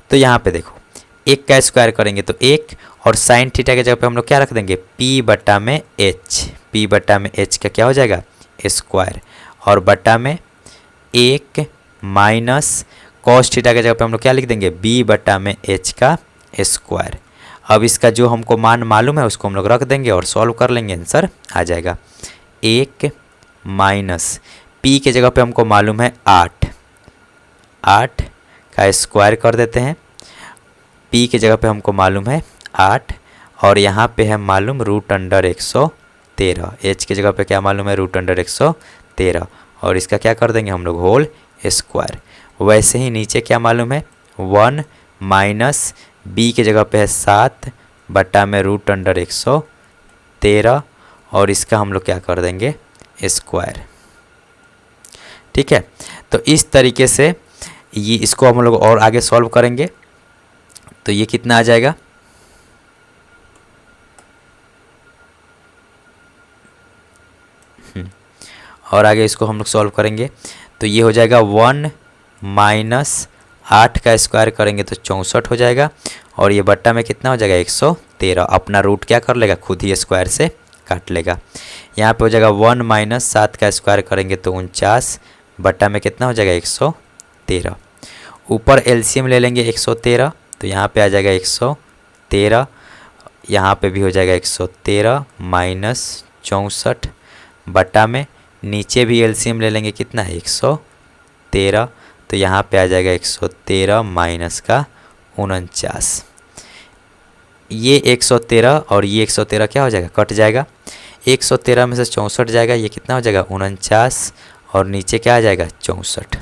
Speaker 1: तो यहाँ पे देखो एक का स्क्वायर करेंगे तो एक, और साइन थीटा के जगह पे हम लोग क्या रख देंगे पी बटा में एच, पी बटा में एच का क्या हो जाएगा स्क्वायर, और बटा में एक माइनस कॉस थीटा के जगह पे हम लोग क्या लिख देंगे बी बटा में एच का स्क्वायर। अब इसका जो हमको मान मालूम है उसको हम लोग रख देंगे और सॉल्व कर लेंगे, आंसर आ जाएगा एक माइनस पी के जगह पे हमको मालूम है 8, 8 का स्क्वायर कर देते हैं, पी के जगह पे हमको मालूम है 8 और यहाँ पे है मालूम रूट अंडर 113, एच की जगह पे क्या मालूम है रूट अंडर 113 और इसका क्या कर देंगे हम लोग होल स्क्वायर। वैसे ही नीचे क्या मालूम है 1 माइनस बी के जगह पे है 7 बटा में रूट अंडर 113 और इसका हम लोग क्या कर देंगे स्क्वायर। ठीक है, तो इस तरीके से ये इसको हम लोग और आगे सॉल्व करेंगे तो ये कितना आ जाएगा और आगे इसको हम लोग सॉल्व करेंगे तो ये हो जाएगा 1 माइनस 8 का स्क्वायर करेंगे तो 64 हो जाएगा और ये बट्टा में कितना हो जाएगा 113। अपना रूट क्या कर लेगा खुद ही स्क्वायर से काट लेगा। यहाँ पे हो जाएगा 1 माइनस 7 का स्क्वायर करेंगे तो 49 बट्टा में कितना हो जाएगा 113। ऊपर एलसीएम ले लेंगे 113 तो यहाँ पे आ जाएगा 113, यहाँ पे भी हो जाएगा 113 माइनस 64 बट्टा में नीचे भी एलसीएम ले लेंगे कितना है 113 तो यहाँ पे आ जाएगा 113 माइनस का 49। ये 113 और ये 113 क्या हो जाएगा कट जाएगा, 113 में से 64 जाएगा, ये कितना हो जाएगा 49 और नीचे क्या आ जाएगा 64।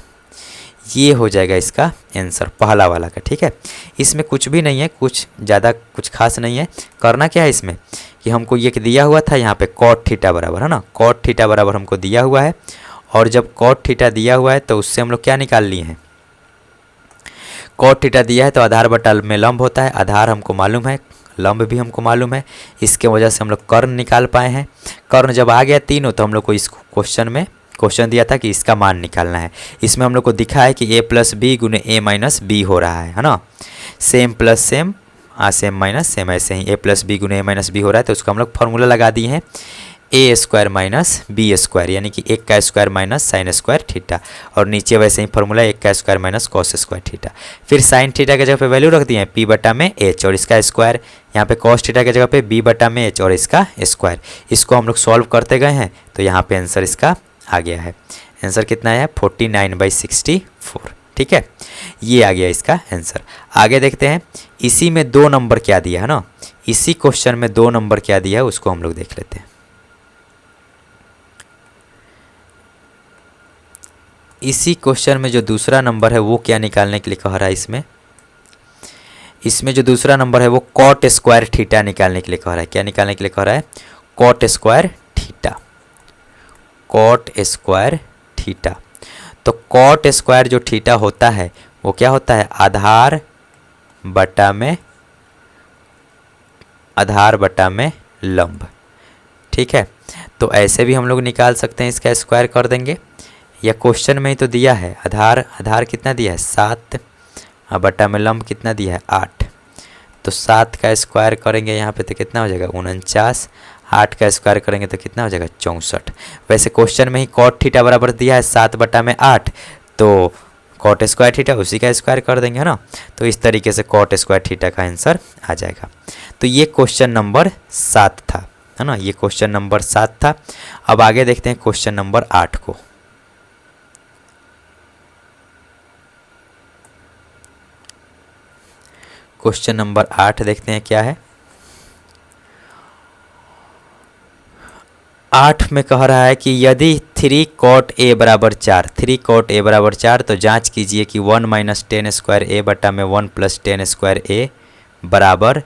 Speaker 1: ये हो जाएगा इसका आंसर पहला वाला का। ठीक है, इसमें कुछ भी नहीं है, कुछ ज़्यादा कुछ खास नहीं है। करना क्या है इसमें कि हमको ये दिया हुआ था यहाँ पे कॉट थीटा बराबर है ना, कॉट थीटा बराबर हमको दिया हुआ है और जब कॉट थीटा दिया हुआ है तो उससे हम लोग क्या निकाल लिए हैं कॉट थीटा दिया है तो आधार बटा में लंब होता है, आधार हमको मालूम है लंब भी हमको मालूम है, इसके वजह से हम लोग कर्ण निकाल पाए हैं। कर्ण जब आ गया तीनों तो हम लोग को इस क्वेश्चन में क्वेश्चन दिया था कि इसका मान निकालना है। इसमें हम लोग को दिखा है कि a प्लस बी गुने ए माइनस बी हो रहा है ना, same plus same same minus same, ऐसे ही a प्लस बी गुने ए माइनस बी हो रहा है तो उसका हम लोग फॉर्मूला लगा दिए हैं ए स्क्वायर माइनस बी स्क्वायर यानी कि एक का square minus sine square theta और नीचे वैसे ही फॉर्मूला एक का square minus cos square theta. फिर साइन थीटा के जगह पे वैल्यू रख दिए हैं पी बटा में एच और इसका स्क्वायर, यहाँ पे कॉस थीटा के जगह पे बी बटा में एच और इसका स्क्वायर। इसको हम लोग सॉल्व करते गए हैं तो यहाँ पे आंसर इसका आ गया है। आंसर कितना है 49/64। ठीक है, ये आ गया इसका आंसर। आगे देखते हैं इसी में 2 नंबर क्या दिया है ना, इसी क्वेश्चन में 2 नंबर क्या दिया है उसको हम लोग देख लेते हैं। इसी क्वेश्चन में जो दूसरा नंबर है वो क्या निकालने के लिए कह रहा है, इसमें जो दूसरा नंबर है वो कॉट स्क्वायर थीटा निकालने के लिए कह रहा है। क्या निकालने के लिए कह रहा है cot square theta, cot square theta. तो कॉट स्क्वायर जो थीटा होता है वो क्या होता है आधार बटा में लंब। ठीक है, तो ऐसे भी हम लोग निकाल सकते हैं, इसका स्क्वायर कर देंगे या क्वेश्चन में ही तो दिया है आधार कितना दिया है 7 और बटा में लंब कितना दिया है 8, तो 7 का स्क्वायर करेंगे यहाँ पे तो कितना हो जाएगा 49, 8 का स्क्वायर करेंगे तो कितना हो जाएगा 64। वैसे क्वेश्चन में ही कॉट थीटा बराबर दिया है 7 बटा में 8, तो कॉट स्क्वायर थीटा उसी का स्क्वायर कर देंगे, है ना। तो इस तरीके से कॉट स्क्वायर थीटा का आंसर आ जाएगा। तो ये क्वेश्चन नंबर 7 था, है ना, ये क्वेश्चन नंबर 7 था। अब आगे देखते हैं क्वेश्चन नंबर 8 को। क्वेश्चन नंबर 8 देखते हैं क्या है। 8 में कह रहा है कि यदि 3 कॉट ए बराबर 4, 3 कॉट ए बराबर 4, तो जांच कीजिए कि 1 माइनस टेन स्क्वायर ए बटा में 1 प्लस टेन स्क्वायर ए बराबर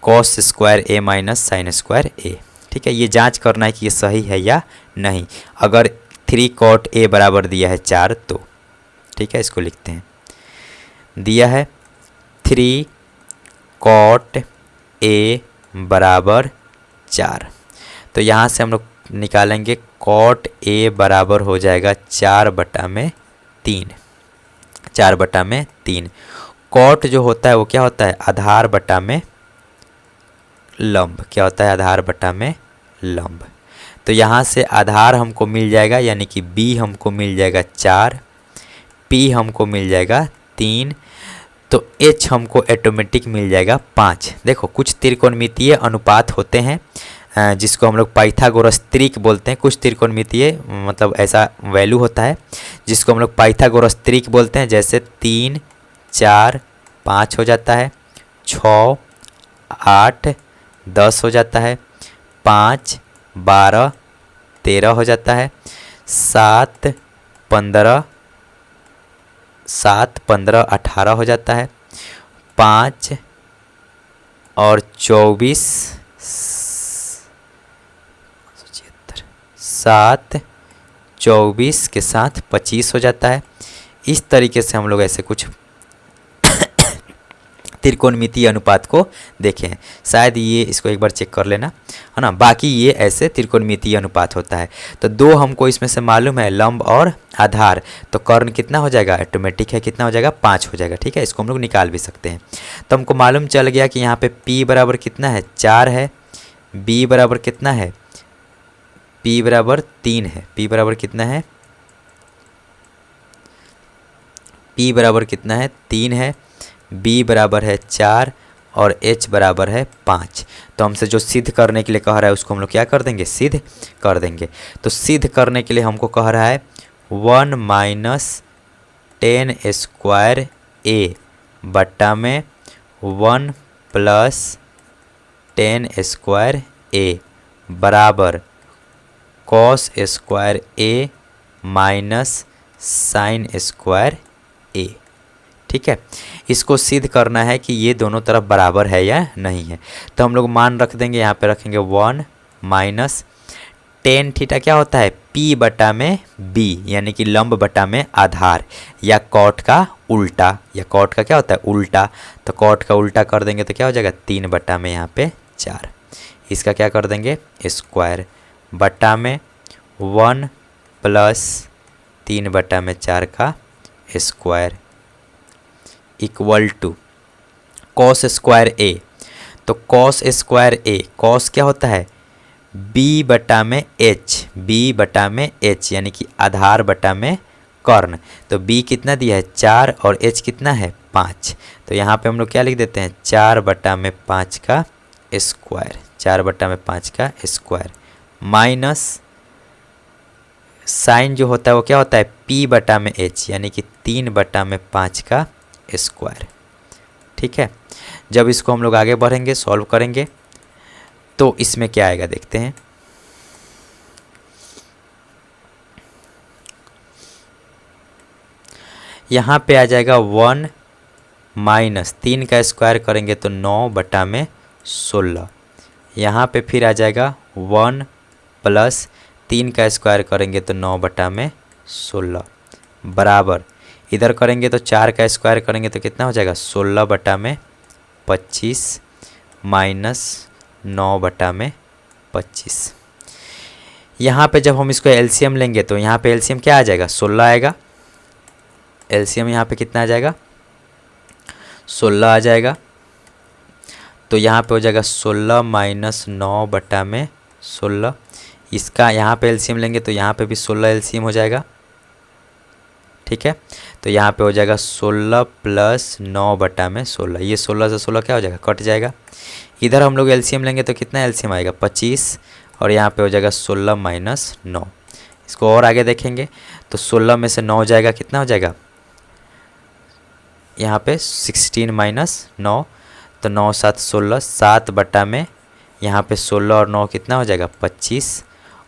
Speaker 1: कॉस स्क्वायर ए माइनस साइन स्क्वायर ए। ठीक है, ये जांच करना है कि ये सही है या नहीं। अगर 3 कॉट ए बराबर दिया है 4 तो ठीक है, इसको लिखते हैं। दिया है 3 कॉट ए बराबर 4, तो यहाँ से हम लोग निकालेंगे कॉट ए बराबर हो जाएगा 4 बटा में 3, 4 बटा में 3। कॉट जो होता है वो क्या होता है, आधार बटा में लंब। क्या होता है, आधार बटा में लंब। तो यहाँ से आधार हमको मिल जाएगा, यानी कि बी हमको मिल जाएगा 4, पी हमको मिल जाएगा 3, तो एच हमको ऑटोमेटिक मिल जाएगा 5। देखो कुछ त्रिकोणमितीय अनुपात होते हैं जिसको हम लोग पाइथागोरस त्रिक बोलते हैं। कुछ त्रिकोणमितीय मतलब ऐसा वैल्यू होता है जिसको हम लोग पाइथागोरस त्रिक बोलते हैं। जैसे 3 4 5 हो जाता है, 6 8 10 हो जाता है, 5 12 13 हो जाता है, 7 15 18 हो जाता है, 5 और 24 7 24 के साथ 25 हो जाता है। इस तरीके से हम लोग ऐसे कुछ त्रिकोणमितीय अनुपात को देखे हैं। शायद ये इसको एक बार चेक कर लेना, है ना। बाकी ये ऐसे त्रिकोणमितीय अनुपात होता है। तो दो हमको इसमें से मालूम है, लंब और आधार। तो कर्ण कितना हो जाएगा, ऑटोमेटिक है, कितना हो जाएगा 5 हो जाएगा। ठीक है, इसको हम लोग निकाल भी सकते हैं। तो हमको मालूम चल गया कि यहाँ पे P बराबर कितना है, 4 है, B बराबर कितना है, P बराबर 3 है। P बराबर कितना है, P बराबर कितना है 3 है, B बराबर है 4 और H बराबर है 5। तो हमसे जो सिद्ध करने के लिए कह रहा है उसको हम लोग क्या कर देंगे, सिद्ध कर देंगे। तो सिद्ध करने के लिए हमको कह रहा है 1 माइनस टेन स्क्वायर ए बट्टा में 1 प्लस टेन स्क्वायर ए बराबर कॉस स्क्वायर ए माइनस साइन स्क्वायर ए। ठीक है, इसको सिद्ध करना है कि ये दोनों तरफ बराबर है या नहीं है। तो हम लोग मान रख देंगे, यहाँ पे रखेंगे 1 माइनस टेन थीटा क्या होता है, P बटा में B, यानी कि लंब बटा में आधार, या कॉट का उल्टा, या कॉट का क्या होता है उल्टा। तो कॉट का उल्टा कर देंगे तो क्या हो जाएगा 3 बटा में यहाँ पे 4। इसका क्या कर देंगे स्क्वायर बटा में 1 प्लस 3 बटा में 4 का square equal to cos square A. तो कॉस स्क्वायर ए, कॉस क्या होता है B बटा में H, B बटा में H, यानी कि आधार बटा में कर्ण। तो B कितना दिया है 4 और H कितना है 5। तो यहाँ पे हम लोग क्या लिख देते हैं 4 बटा में 5 का स्क्वायर, 4 बटा में 5 का स्क्वायर माइनस साइन जो होता है वो क्या होता है P बटा में H, यानी कि 3 बटा में 5 का स्क्वायर। ठीक है, जब इसको हम लोग आगे बढ़ेंगे सॉल्व करेंगे तो इसमें क्या आएगा देखते हैं। यहाँ पे आ जाएगा 1 माइनस 3 का स्क्वायर करेंगे तो 9 बटा में 16। यहाँ पे फिर आ जाएगा 1 प्लस 3 का स्क्वायर करेंगे तो 9 बटा में 16 बराबर, इधर करेंगे तो 4 का स्क्वायर करेंगे तो कितना हो जाएगा 16 बटा में 25 माइनस 9 बटा में 25। यहाँ पे जब हम इसको एलसीएम लेंगे तो यहाँ पे एलसीएम क्या आ जाएगा 16 आएगा। एलसीएम यहाँ पे कितना आ जाएगा 16 आ जाएगा। तो यहाँ पे हो जाएगा 16 माइनस 9 बटा में 16। इसका यहाँ पे एलसीएम लेंगे तो यहाँ पे भी 16 एलसीएम हो जाएगा। ठीक है। तो यहाँ पे हो जाएगा 16 प्लस 9 बटा में 16, ये 16 से 16 क्या हो जाएगा, कट जाएगा। इधर हम लोग एलसीएम लेंगे तो कितना एलसीएम आएगा 25, और यहाँ पे हो जाएगा 16 माइनस 9। इसको और आगे देखेंगे तो 16 में से 9 जाएगा, कितना हो जाएगा यहाँ पे 16 माइनस 9, तो 9 7 16, 7 बटा में यहाँ पे 16 और 9 कितना हो जाएगा 25,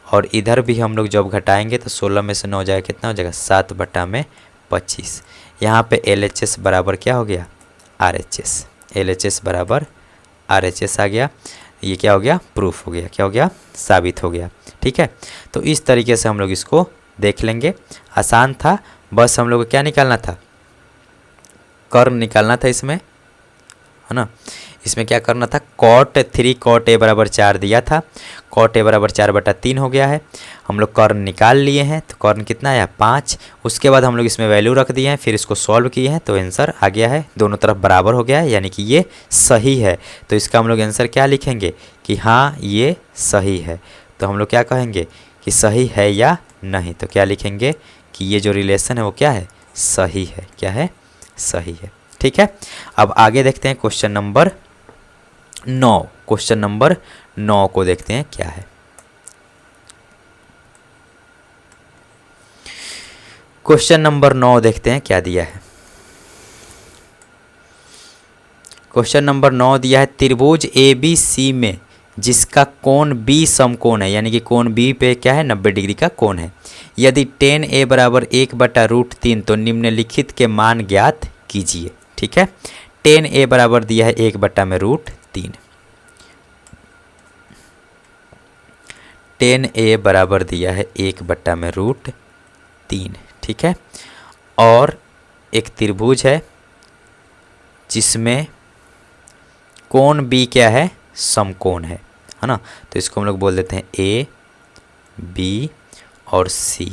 Speaker 1: और इधर भी हम लोग जब घटाएंगे तो 16 में से 9 जाएगा, कितना हो जाएगा 7 बटा में 25। यहाँ पे LHS बराबर क्या हो गया RHS, LHS बराबर RHS आ गया। ये क्या हो गया, प्रूफ हो गया, क्या हो गया, साबित हो गया। ठीक है, तो इस तरीके से हम लोग इसको देख लेंगे। आसान था, बस हम लोग को क्या निकालना था, कर्ल निकालना था इसमें, है ना। इसमें क्या करना था, cot 3 cot a बराबर 4 दिया था, cot a बराबर 4 बटा 3 हो गया है। हम लोग कर्ण निकाल लिए हैं, तो कर्ण कितना आया 5। उसके बाद हम लोग इसमें वैल्यू रख दिए हैं, फिर इसको सॉल्व किए हैं तो आंसर आ गया है, दोनों तरफ बराबर हो गया है, यानी कि ये सही है। तो इसका हम लोग आंसर क्या लिखेंगे कि हाँ ये सही है। तो हम लोग क्या कहेंगे कि सही है या नहीं, तो क्या लिखेंगे कि ये जो रिलेशन है वो क्या है, सही है। क्या है, सही है। ठीक है, अब आगे देखते हैं क्वेश्चन नंबर 9। क्वेश्चन नंबर 9 को देखते हैं क्या है। क्वेश्चन नंबर 9 देखते हैं क्या दिया है। क्वेश्चन नंबर 9 दिया है, त्रिभुज ABC में जिसका कोण B समकोण है, यानी कि कोण B पे क्या है 90 डिग्री का कोण है। यदि tan A बराबर 1/√3 तो निम्नलिखित के मान ज्ञात कीजिए। ठीक है, tan A बराबर दिया है 1/√3, tan A बराबर दिया है 1/√3। ठीक है, और एक त्रिभुज है जिसमें कोण B क्या है, समकोण है ना। तो इसको हम लोग बोल देते हैं A B और C।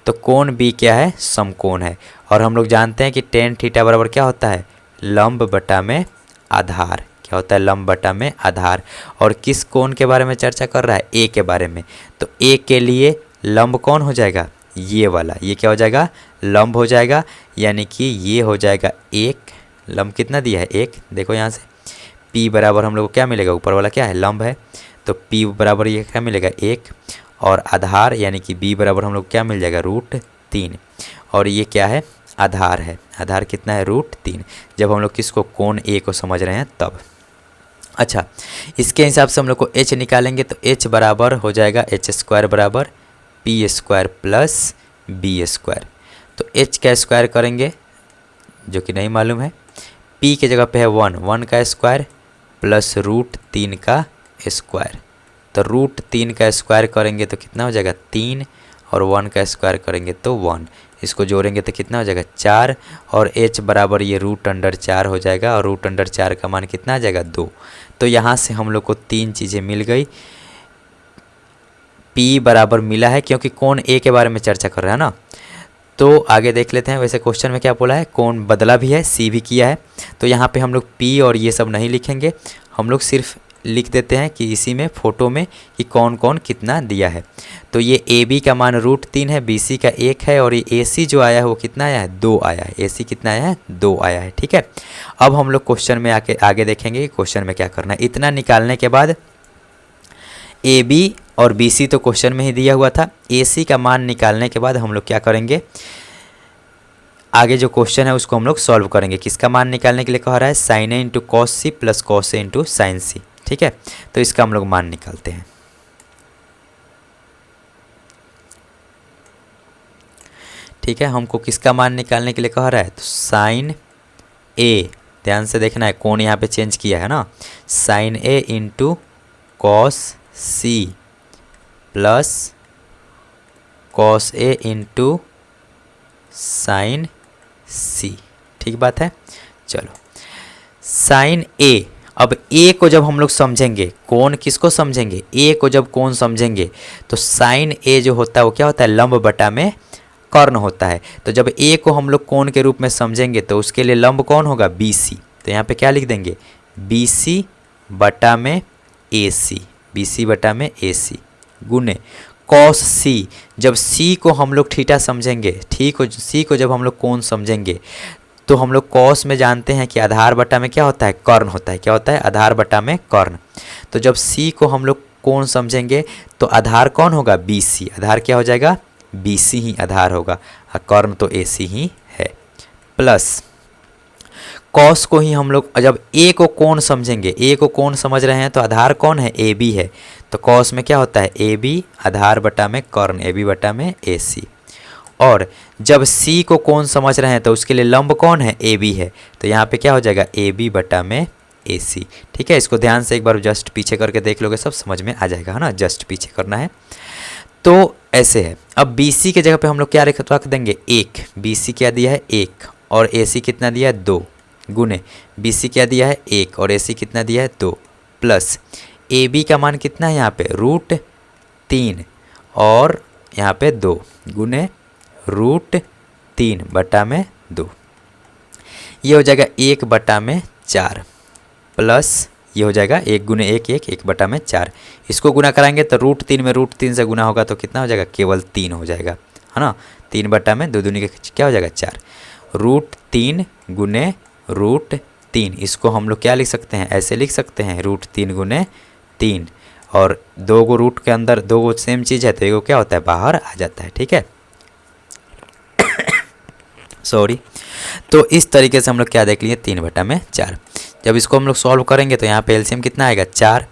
Speaker 1: तो कोण B क्या है, समकोण है, और हम लोग जानते हैं कि tan थीटा बराबर क्या होता है, लंब बटा में आधार। क्या होता है, लंब बटा में आधार। और किस कोण के बारे में चर्चा कर रहा है, A के बारे में। तो A के लिए लंब कौन हो जाएगा, ये वाला, ये क्या हो जाएगा, लंब हो जाएगा, यानी कि ये हो जाएगा 1। लंब कितना दिया है 1, देखो यहाँ से P बराबर हम लोग को क्या मिलेगा, ऊपर वाला क्या है लंब है, तो P बराबर ये क्या मिलेगा 1, और आधार यानी कि B बराबर हम लोग क्या मिल जाएगा √3, और ये क्या है आधार है, आधार कितना है √3, जब हम लोग किसको कोण A को समझ रहे हैं तब। अच्छा, इसके हिसाब से हम लोग को H निकालेंगे, तो H बराबर हो जाएगा h² बराबर p² प्लस b²। तो H का स्क्वायर करेंगे जो कि नहीं मालूम है, P के जगह पे है 1 का स्क्वायर प्लस √3 का स्क्वायर। तो √3 का स्क्वायर करेंगे तो कितना हो जाएगा 3, और 1 का स्क्वायर करेंगे तो 1, इसको जोड़ेंगे तो कितना हो जाएगा 4, और H बराबर ये √4 हो जाएगा, और √4 का मान कितना आ जाएगा 2। तो यहाँ से हम लोग को 3 चीज़ें मिल गई। P बराबर मिला है क्योंकि कोण A के बारे में चर्चा कर रहा है ना। तो आगे देख लेते हैं, वैसे क्वेश्चन में क्या बोला है, कोण बदला भी है, C भी किया है। तो यहाँ पे हम लोग P और ये सब नहीं लिखेंगे, हम लोग सिर्फ लिख देते हैं कि इसी में फोटो में कि कौन कौन कितना दिया है। तो ये AB का मान √3 है, BC का 1 है, और ये AC जो आया है वो कितना आया है 2 आया है, AC कितना आया है 2 आया है। ठीक है, अब हम लोग क्वेश्चन में आगे देखेंगे कि क्वेश्चन में क्या करना है। इतना निकालने के बाद AB और BC तो क्वेश्चन में ही दिया हुआ था, AC का मान निकालने के बाद हम लोग क्या करेंगे, आगे जो क्वेश्चन है उसको हम लोग सॉल्व करेंगे। किसका मान निकालने के लिए कह रहा है, sin A × cos C plus cos A × sin C। ठीक है, तो इसका हम लोग मान निकालते हैं। ठीक है, हमको किसका मान निकालने के लिए कह रहा है, तो sin A, ध्यान से देखना है कौन यहाँ पे चेंज किया है ना, sin A × cos C plus cos A × sin C। ठीक बात है, चलो sin A, अब A को जब हम लोग समझेंगे, कोण किसको समझेंगे, A को जब कोण समझेंगे तो sin A जो होता है वो क्या होता है, लंब बटा में कर्ण होता है। तो जब A को हम लोग कोण के रूप में समझेंगे तो उसके लिए लंब कौन होगा, BC। तो यहाँ पे क्या लिख देंगे, BC बटा में AC, BC बटा में AC गुने कॉस सी, जब सी को हम लोग थीटा समझेंगे, ठीक हो, सी को जब हम लोग कोण समझेंगे तो हम लोग कॉस में जानते हैं कि आधार बटा में क्या होता है, कर्ण होता है। क्या होता है, आधार बटा में कर्ण। तो जब सी को हम लोग कोण समझेंगे तो आधार कौन होगा, बी सी। आधार क्या हो जाएगा, बी सी ही आधार होगा, और कर्ण तो ए सी ही है। प्लस कॉस को ही हम लोग जब ए को कोण समझेंगे, ए को कोण समझ रहे हैं तो आधार कौन है, ए बी है। तो कॉस में क्या होता है, ए बी आधार बटा में कर्ण, ए बी बटा में ए सी। और जब सी को कोण समझ रहे हैं तो उसके लिए लंब कौन है, ए बी है। तो यहाँ पे क्या हो जाएगा, ए बी बटा में ए सी। ठीक है, इसको ध्यान से एक बार जस्ट पीछे करके देख लोगे, सब समझ में आ जाएगा, है ना। जस्ट पीछे करना है तो ऐसे है। अब बी सी के जगह पे हम लोग क्या रख देंगे, एक। बी सी क्या दिया है, एक, और ए सी कितना दिया है, दो, गुने बी सी क्या दिया है, एक, और ए सी कितना दिया है, दो, प्लस ए बी का मान कितना है यहाँ पे, √3, और यहाँ पे 2, गुने √3 बटा में 2। ये हो जाएगा 1 बटा में 4, प्लस ये हो जाएगा 1 गुने 1 1 1 बटा में 4। इसको गुना कराएंगे तो √3 में √3 से गुना होगा तो कितना हो जाएगा, केवल 3 हो जाएगा, है ना। 3 बटा में 2 दूनी के क्या हो जाएगा, 4। √3 गुने √3, इसको हम लोग क्या लिख सकते हैं, ऐसे लिख सकते हैं, √3 गुने 3, और 2 को रूट के अंदर 2 को सेम चीज़ है तो एगो क्या होता है, बाहर आ जाता है। ठीक है, सॉरी। तो इस तरीके से हम लोग क्या देख लिए, 3 बटा में 4। जब इसको हम लोग सॉल्व करेंगे तो यहाँ पे एलसीएम कितना आएगा, 4।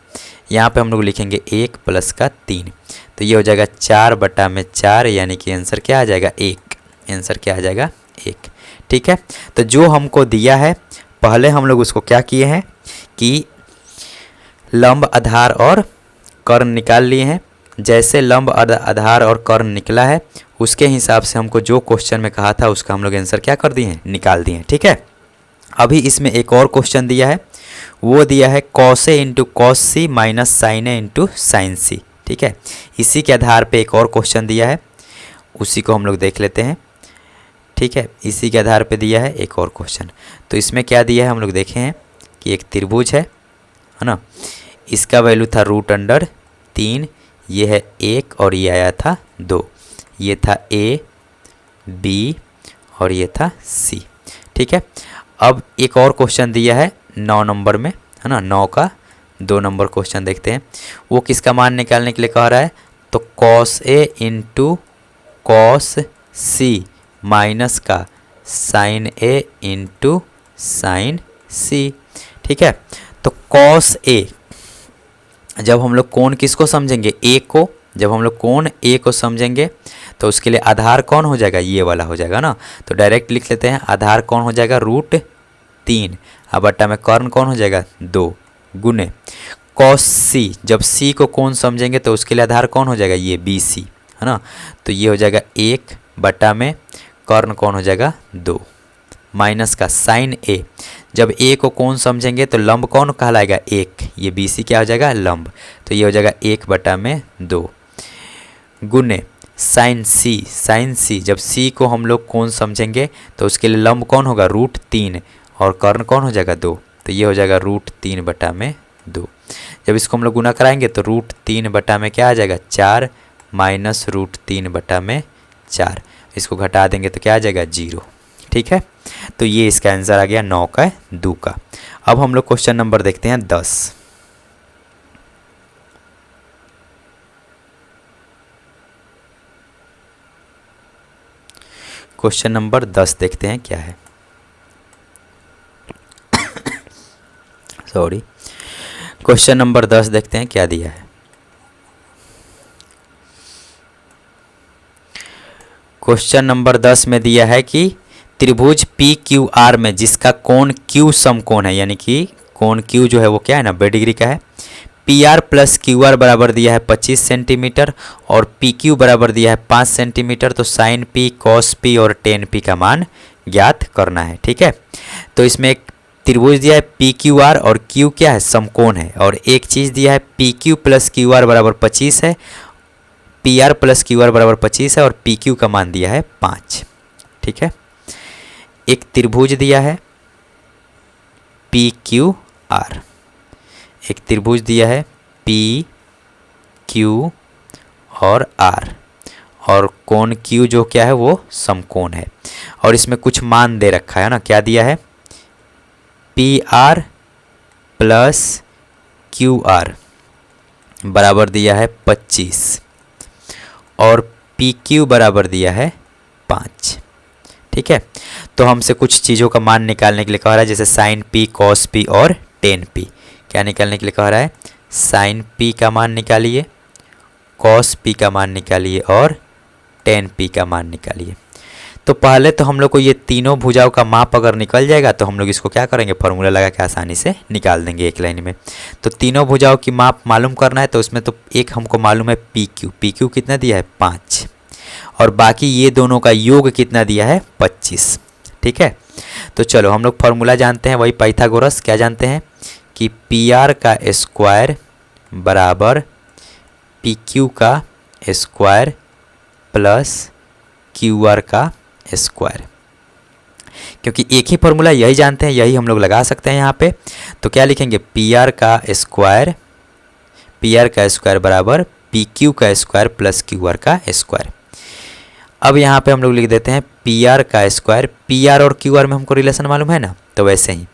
Speaker 1: यहाँ पे हम लोग लिखेंगे 1 प्लस का 3, तो ये हो जाएगा 4 बटा में 4, यानी कि आंसर क्या आ जाएगा, 1। आंसर क्या आ जाएगा, 1। ठीक है, तो जो हमको दिया है पहले हम लोग उसको क्या किए हैं कि लंब, आधार और कर्ण निकाल लिए हैं। जैसे लंब, आधार और कर्ण निकला है उसके हिसाब से हमको जो क्वेश्चन में कहा था उसका हम लोग आंसर क्या कर दिए हैं, निकाल दिए हैं। ठीक है, अभी इसमें एक और क्वेश्चन दिया है, वो दिया है cos A into cos C minus sin A into sine C. ठीक है, इसी के आधार पे एक और क्वेश्चन दिया है, उसी को हम लोग देख लेते हैं। ठीक है, इसी के आधार पे दिया है एक और क्वेश्चन। तो इसमें क्या दिया है हम लोग देखे हैं कि एक त्रिभुज है ना, इसका वैल्यू था √3, ये है 1 और ये आया था 2, ये था A B और ये था C। ठीक है, अब एक और क्वेश्चन दिया है 9 नंबर में, है ना। 9 का 2 नंबर क्वेश्चन देखते हैं, वो किसका मान निकालने के लिए कह रहा है, तो cos A into cos C minus का sin A into sine C. ठीक है, तो cos A, जब हम लोग कोण किसको समझेंगे, A को, जब हम लोग कोण A को समझेंगे तो उसके लिए आधार कौन हो जाएगा, ये वाला हो जाएगा ना। तो डायरेक्ट लिख लेते हैं, आधार कौन हो जाएगा, √3, अब बट्टा में कर्ण कौन हो जाएगा, 2, गुने cos C, जब C को कोण समझेंगे तो उसके लिए आधार कौन हो जाएगा, ये BC, है ना। तो ये हो जाएगा 1 बटा में कर्ण कौन हो जाएगा, 2, माइनस का साइन A, जब A को कोण समझेंगे तो लंब कौन कहलाएगा, 1, ये BC क्या हो जाएगा, लंब। तो ये हो जाएगा 1 बटा में 2, गुने साइन C, जब C को हम लोग कोण समझेंगे तो उसके लिए लंब कौन होगा, √3, और कर्ण कौन हो जाएगा, 2। तो ये हो जाएगा √3 बटा में 2। जब इसको हम लोग गुना कराएंगे तो √3 बटा में क्या आ जाएगा, 4, माइनस √3 बटा में 4, इसको घटा देंगे तो क्या आ जाएगा, 0। ठीक है, तो ये इसका आंसर आ गया 9 का 2 का। अब हम लोग क्वेश्चन नंबर देखते हैं 10। क्वेश्चन नंबर 10 देखते हैं क्या है, सॉरी, क्वेश्चन नंबर 10 देखते हैं क्या दिया है। क्वेश्चन नंबर 10 में दिया है कि त्रिभुज PQR में जिसका कोण Q समकोण है, यानी कि कोण Q जो है वो क्या है ना, 90 डिग्री का है। PR प्लस QR बराबर दिया है 25 सेंटीमीटर और PQ बराबर दिया है 5 सेंटीमीटर। तो साइन P, cos P और tan P का मान ज्ञात करना है। ठीक है, तो इसमें एक त्रिभुज दिया है PQR और Q क्या है, समकोण है, और एक चीज़ दिया है PQ प्लस QR बराबर 25 है, PR प्लस QR बराबर 25 है, और PQ का मान दिया है 5। ठीक है, एक त्रिभुज दिया है PQR, एक त्रिभुज दिया है PQ और R, और कोण Q जो क्या है वो समकोण है। और इसमें कुछ मान दे रखा है ना, क्या दिया है, PR प्लस QR बराबर दिया है 25 और PQ बराबर दिया है 5। ठीक है, तो हमसे कुछ चीज़ों का मान निकालने के लिए कह रहा है, जैसे साइन P, कॉस P और टेन P। क्या निकालने के लिए कह रहा है, साइन P का मान निकालिए, कॉस P का मान निकालिए और टेन P का मान निकालिए। तो पहले तो हम लोग को ये तीनों भुजाओं का माप अगर निकल जाएगा तो हम लोग इसको क्या करेंगे, फॉर्मूला लगा के आसानी से निकाल देंगे एक लाइन में। तो तीनों भुजाओं की माप मालूम करना है, तो उसमें तो एक हमको मालूम है PQ कितना दिया है 5, और बाकी ये दोनों का योग कितना दिया है 25। ठीक है, तो चलो हम लोग फॉर्मूला जानते हैं, वही पाइथागोरस। क्या जानते हैं कि PR का स्क्वायर बराबर PQ का स्क्वायर प्लस QR का स्क्वायर। क्योंकि एक ही फॉर्मूला यही जानते हैं, यही हम लोग लगा सकते हैं यहाँ पे। तो क्या लिखेंगे, PR का स्क्वायर बराबर PQ का स्क्वायर प्लस QR का स्क्वायर। अब यहाँ पे हम लोग लिख देते हैं PR का स्क्वायर, PR और QR में हमको रिलेशन मालूम है ना, तो वैसे ही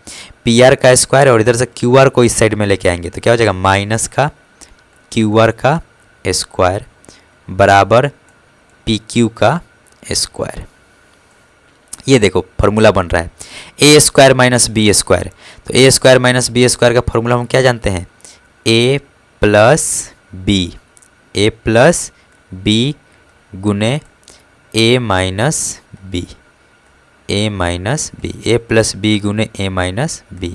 Speaker 1: PR का स्क्वायर और इधर से QR को इस साइड में लेके आएंगे तो क्या हो जाएगा, माइनस का QR का स्क्वायर बराबर PQ का स्क्वायर। ये देखो फॉर्मूला बन रहा है A square minus B square. तो A square minus B square का फॉर्मूला हम क्या जानते हैं, A प्लस B गुने A minus B A plus B गुने A माइनस B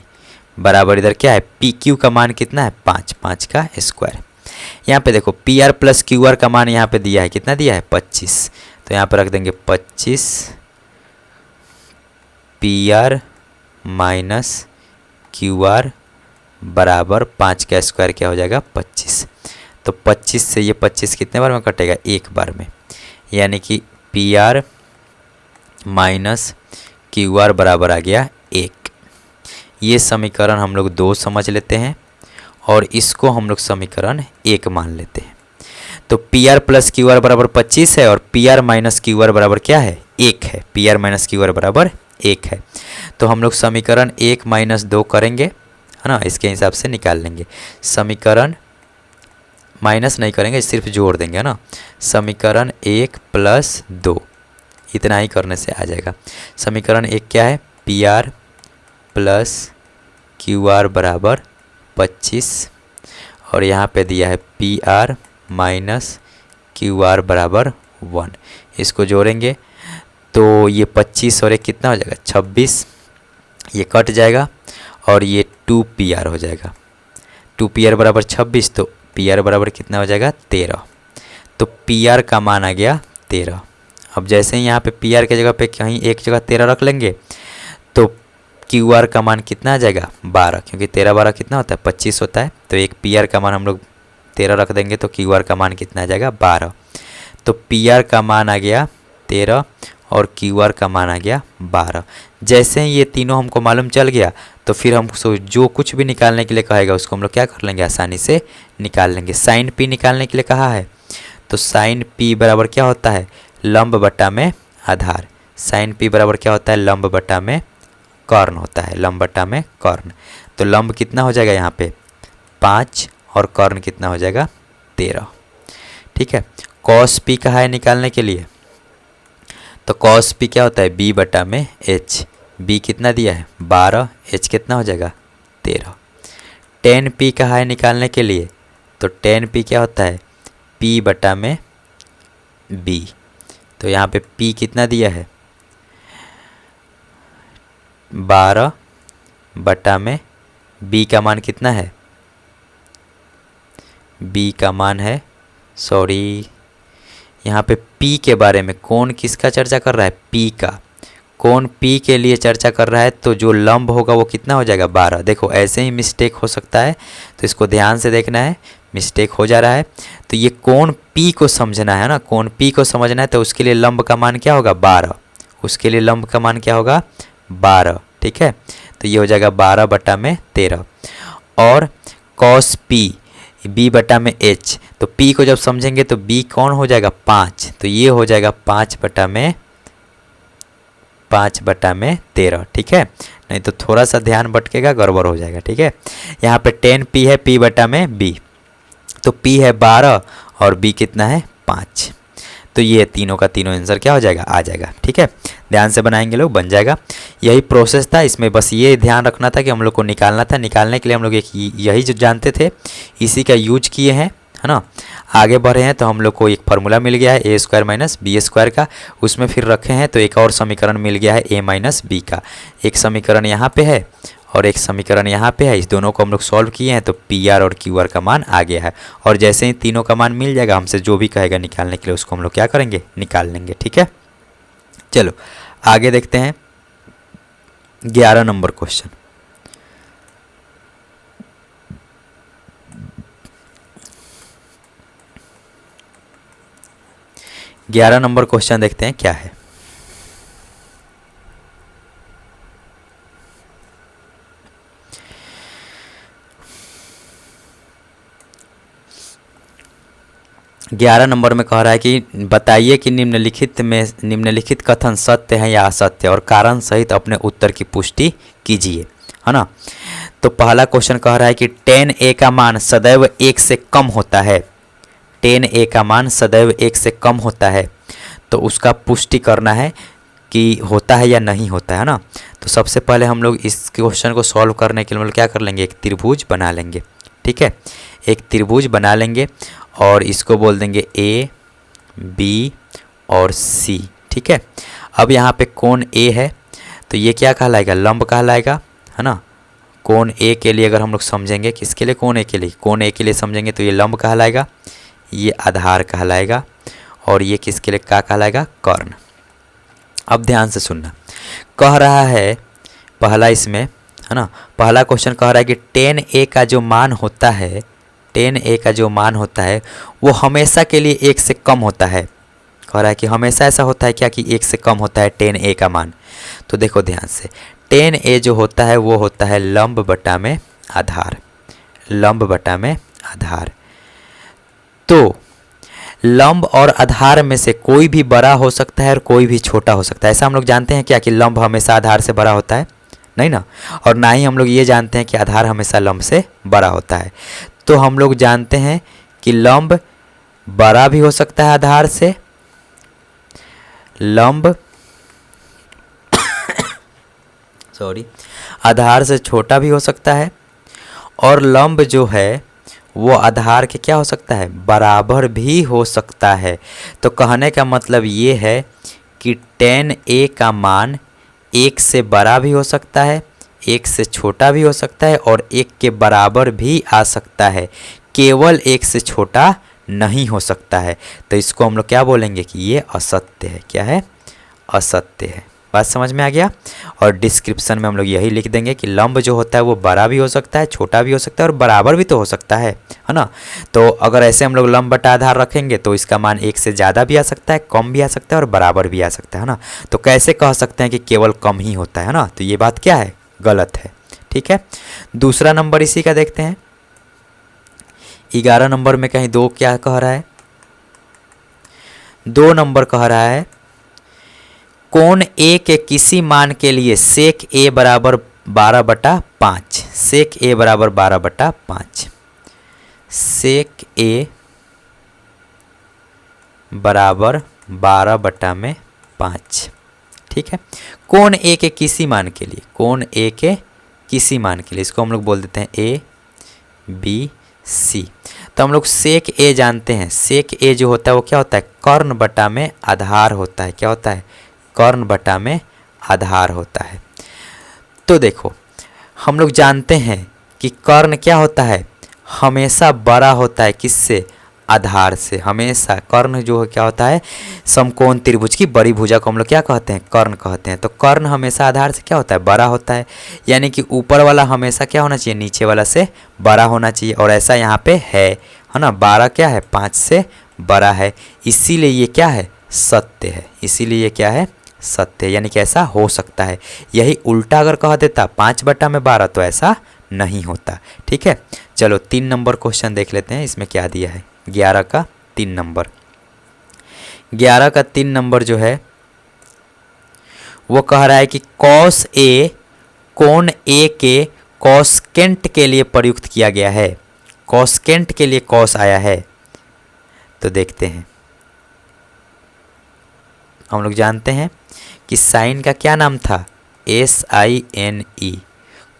Speaker 1: बराबर इधर क्या है, PQ का मान कितना है 5 का स्क्वायर। यहाँ पे देखो PR प्लस QR का मान यहाँ पे दिया है, कितना दिया है 25। तो यहाँ पे रख देंगे 25 PR माइनस QR बराबर 5 का स्क्वायर क्या हो जाएगा 25। तो 25 से ये 25 कितने बार में कटेगा, एक बार में, यानी कि PR माइनस QR बराबर आ गया 1। ये समीकरण हम लोग 2 समझ लेते हैं और इसको हम लोग समीकरण 1 मान लेते हैं। तो PR प्लस QR बराबर 25 है और PR माइनस QR बराबर क्या है 1 है, PR माइनस QR बराबर 1 है। तो हम लोग समीकरण 1 माइनस 2 करेंगे, है ना, इसके हिसाब से निकाल लेंगे। समीकरण माइनस नहीं करेंगे, सिर्फ जोड़ देंगे, है ना। समीकरण 1 प्लस 2 इतना ही करने से आ जाएगा। समीकरण 1 क्या है, PR प्लस QR बराबर 25 और यहाँ पे दिया है PR माइनस QR बराबर 1। इसको जोड़ेंगे तो ये 25 और एक कितना हो जाएगा 26, ये कट जाएगा और ये 2PR हो जाएगा। 2PR बराबर 26, तो PR बराबर कितना हो जाएगा 13। तो PR का मान आ गया 13। अब जैसे ही यहाँ पे PR के जगह पे कहीं एक जगह 13 रख लेंगे तो QR का मान कितना आ जाएगा 12, क्योंकि 13 12 कितना होता है 25 होता है। तो एक PR का मान हम लोग 13 रख देंगे तो QR का मान कितना आ जाएगा 12। तो PR का मान आ गया 13 और QR का मान आ गया 12। जैसे ही ये तीनों हमको मालूम चल गया तो फिर हम जो कुछ भी निकालने के लिए कहेगा उसको हम लोग क्या कर लेंगे, आसानी से निकाल लेंगे। साइन P निकालने के लिए कहा है तो साइन P बराबर क्या होता है, लंब बटा में आधार। साइन P बराबर क्या होता है, लंब बटा में कर्ण होता है, लंब बटा में कर्ण। तो लंब कितना हो जाएगा यहाँ पे 5 और कर्ण कितना हो जाएगा 13। ठीक है, कॉस P कहा है निकालने के लिए, तो कॉस P क्या होता है B बटा में H। B कितना दिया है 12, H कितना हो जाएगा 13। टेन P कहा है निकालने के लिए, तो टेन P क्या होता है P बटा में B। तो यहाँ पे P कितना दिया है 12 बटा में B का मान कितना है, B का मान है, सॉरी यहाँ पे P के बारे में कौन किसका चर्चा कर रहा है, P का। कौन P के लिए चर्चा कर रहा है, तो जो लंब होगा वो कितना हो जाएगा 12। देखो ऐसे ही मिस्टेक हो सकता है तो इसको ध्यान से देखना है, मिस्टेक हो जा रहा है। तो ये कौन P को समझना है ना, कौन P को समझना है तो उसके लिए लंब का मान क्या होगा 12, उसके लिए लंब का मान क्या होगा 12। ठीक है, तो ये हो जाएगा 12 बटा में 13। और कॉस P b बटा में h, तो p को जब समझेंगे तो b कौन हो जाएगा 5, तो ये हो जाएगा 5 बटा में 13। ठीक है, नहीं तो थोड़ा सा ध्यान भटकेगा, गड़बड़ हो जाएगा। ठीक है, यहाँ पे 10p है p बटा में b, तो p है 12 और b कितना है 5, तो ये तीनों का तीनों आंसर क्या हो जाएगा, आ जाएगा। ठीक है, ध्यान से बनाएंगे लोग, बन जाएगा। यही प्रोसेस था, इसमें बस ये ध्यान रखना था कि हम लोग को निकालना था। निकालने के लिए हम लोग एक यही जो जानते थे इसी का यूज किए हैं, है ना। आगे बढ़े हैं तो हम लोग को एक फार्मूला मिल गया है ए स्क्वायर माइनस बी स्क्वायर का, उसमें फिर रखे हैं तो एक और समीकरण मिल गया है ए माइनस बी का। एक समीकरण यहाँ पे है और एक समीकरण यहाँ पे है, इस दोनों को हम लोग सॉल्व किए हैं तो पी आर और क्यू आर का मान आ गया है। और जैसे ही तीनों का मान मिल जाएगा, हमसे जो भी कहेगा निकालने के लिए उसको हम लोग क्या करेंगे, निकाल लेंगे। ठीक है, चलो आगे देखते हैं 11 नंबर क्वेश्चन। ग्यारह नंबर क्वेश्चन देखते हैं क्या है। ग्यारह नंबर में कह रहा है कि बताइए कि निम्नलिखित कथन सत्य है या असत्य और कारण सहित अपने उत्तर की पुष्टि कीजिए, है ना। तो पहला क्वेश्चन कह रहा है कि 10a का मान सदैव 1 से कम होता है। 10a का मान सदैव 1 से कम होता है, तो उसका पुष्टि करना है कि होता है या नहीं होता है ना। तो सबसे पहले हम लोग इस क्वेश्चन को सॉल्व करने के लिए हम लोग क्या कर लेंगे, एक त्रिभुज बना लेंगे। ठीक है, एक त्रिभुज बना लेंगे और इसको बोल देंगे ए बी और सी। ठीक है, अब यहाँ पे कोण ए है तो ये क्या कहलाएगा, लंब कहलाएगा, है ना। कोण ए के लिए अगर हम लोग समझेंगे, किसके लिए, कोण ए के लिए, कोण ए के लिए समझेंगे तो ये लंब कहलाएगा, ये आधार कहलाएगा और ये किसके लिए क्या कहलाएगा, कर्ण। अब ध्यान से सुनना, कह रहा है पहला इसमें, है ना, पहला क्वेश्चन कह रहा है कि 10a का जो मान होता है, 10a का जो मान होता है वो हमेशा के लिए 1 से कम होता है। कह रहा है कि हमेशा ऐसा होता है क्या कि 1 से कम होता है 10a का मान। तो देखो ध्यान से, 10a जो होता है वो होता है लंब बटा में आधार, लंब बटा में आधार। तो लंब और आधार में से कोई भी बड़ा हो सकता है और कोई भी छोटा हो सकता है। ऐसा हम लोग जानते हैं क्या कि लंब हमेशा आधार से बड़ा होता है, नहीं ना। और ना ही हम लोग ये जानते हैं कि आधार हमेशा लंब से बड़ा होता है। तो हम लोग जानते हैं कि लंब बड़ा भी हो सकता है आधार से, लंब आधार से छोटा भी हो सकता है, और लंब जो है वो आधार के क्या हो सकता है, बराबर भी हो सकता है। तो कहने का मतलब ये है कि 10a का मान 1 से बड़ा भी हो सकता है, 1 से छोटा भी हो सकता है और 1 के बराबर भी आ सकता है, केवल 1 से छोटा नहीं हो सकता है। तो इसको हम लोग क्या बोलेंगे कि ये असत्य है। क्या है, असत्य है। बात समझ में आ गया। और डिस्क्रिप्शन में हम लोग यही लिख देंगे कि लंब जो होता है वो बड़ा भी हो सकता है, छोटा भी हो सकता है और बराबर भी तो हो सकता है ना। तो अगर ऐसे हम लोग लंब बटा आधार रखेंगे तो इसका मान 1 से ज़्यादा भी आ सकता है, कम भी आ सकता है और बराबर भी आ सकता है ना। तो कैसे कह सकते हैं कि केवल कम ही होता है ना, तो ये बात क्या है, गलत है। ठीक है, दूसरा नंबर इसी का देखते हैं। 11 नंबर में कहीं 2 क्या कह रहा है, 2 नंबर कह रहा है कोण ए के किसी मान के लिए सेक ए बराबर 12/5, सेक ए बराबर 12/5, सेक ए बराबर 12/5। ठीक है, कोण ए के किसी मान के लिए, कोण ए के किसी मान के लिए, इसको हम लोग बोल देते हैं ए बी सी। तो हम लोग सेक ए जानते हैं, सेक ए जो होता है वो क्या होता है, कर्ण बटा में आधार होता है। क्या होता है, कर्ण बटा में आधार होता है। तो देखो हम लोग जानते हैं कि कर्ण क्या होता है, हमेशा बड़ा होता है, किससे, आधार से। हमेशा कर्ण जो है क्या होता है, समकोण त्रिभुज की बड़ी भुजा को हम लोग क्या कहते हैं, कर्ण कहते हैं। तो कर्ण हमेशा आधार से क्या होता है, बड़ा होता है, यानी कि ऊपर वाला हमेशा क्या होना चाहिए, नीचे वाला से बड़ा होना चाहिए। और ऐसा यहाँ पे है ना, 12 क्या है, 5 से बड़ा है, इसीलिए ये क्या है, सत्य है। इसीलिए ये क्या है, सत्य, यानी कि ऐसा हो सकता है। यही उल्टा अगर कह देता 5/12 तो ऐसा नहीं होता। ठीक है, चलो 3 नंबर क्वेश्चन देख लेते हैं, इसमें क्या दिया है। 11 का 3 नंबर, 11 का 3 नंबर जो है वो कह रहा है कि कॉस ए कोण ए के कॉसकेंट के लिए प्रयुक्त किया गया है। कॉसकेंट के लिए कॉस आया है, तो देखते हैं। हम लोग जानते हैं कि साइन का क्या नाम था, SINE।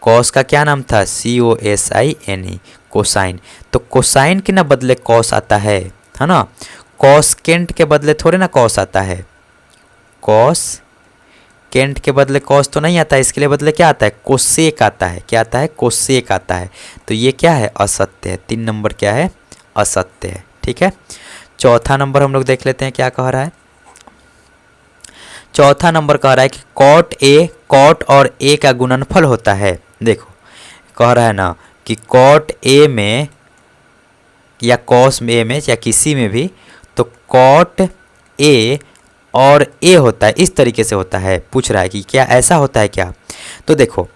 Speaker 1: कॉस का क्या नाम था, COSINE, कोसाइन। तो कोसाइन के ना बदले कॉस आता है ना। कॉसकेंट के बदले थोड़े ना कॉस आता है। कॉस केंट के बदले कॉस तो नहीं आता है, इसके लिए बदले क्या आता है, कोसेक आता है। क्या आता है, कोसेक आता है। तो ये क्या है, असत्य है। 3 नंबर क्या है, असत्य है। ठीक है, चौथा नंबर हम लोग देख लेते हैं क्या कह रहा है। चौथा नंबर कह रहा है कि कॉट और ए का गुणनफल होता है। देखो कह रहा है ना कि कॉट ए में या कॉस ए में या किसी में भी, तो कॉट ए और ए होता है, इस तरीके से होता है। पूछ रहा है कि क्या ऐसा होता है क्या। तो देखो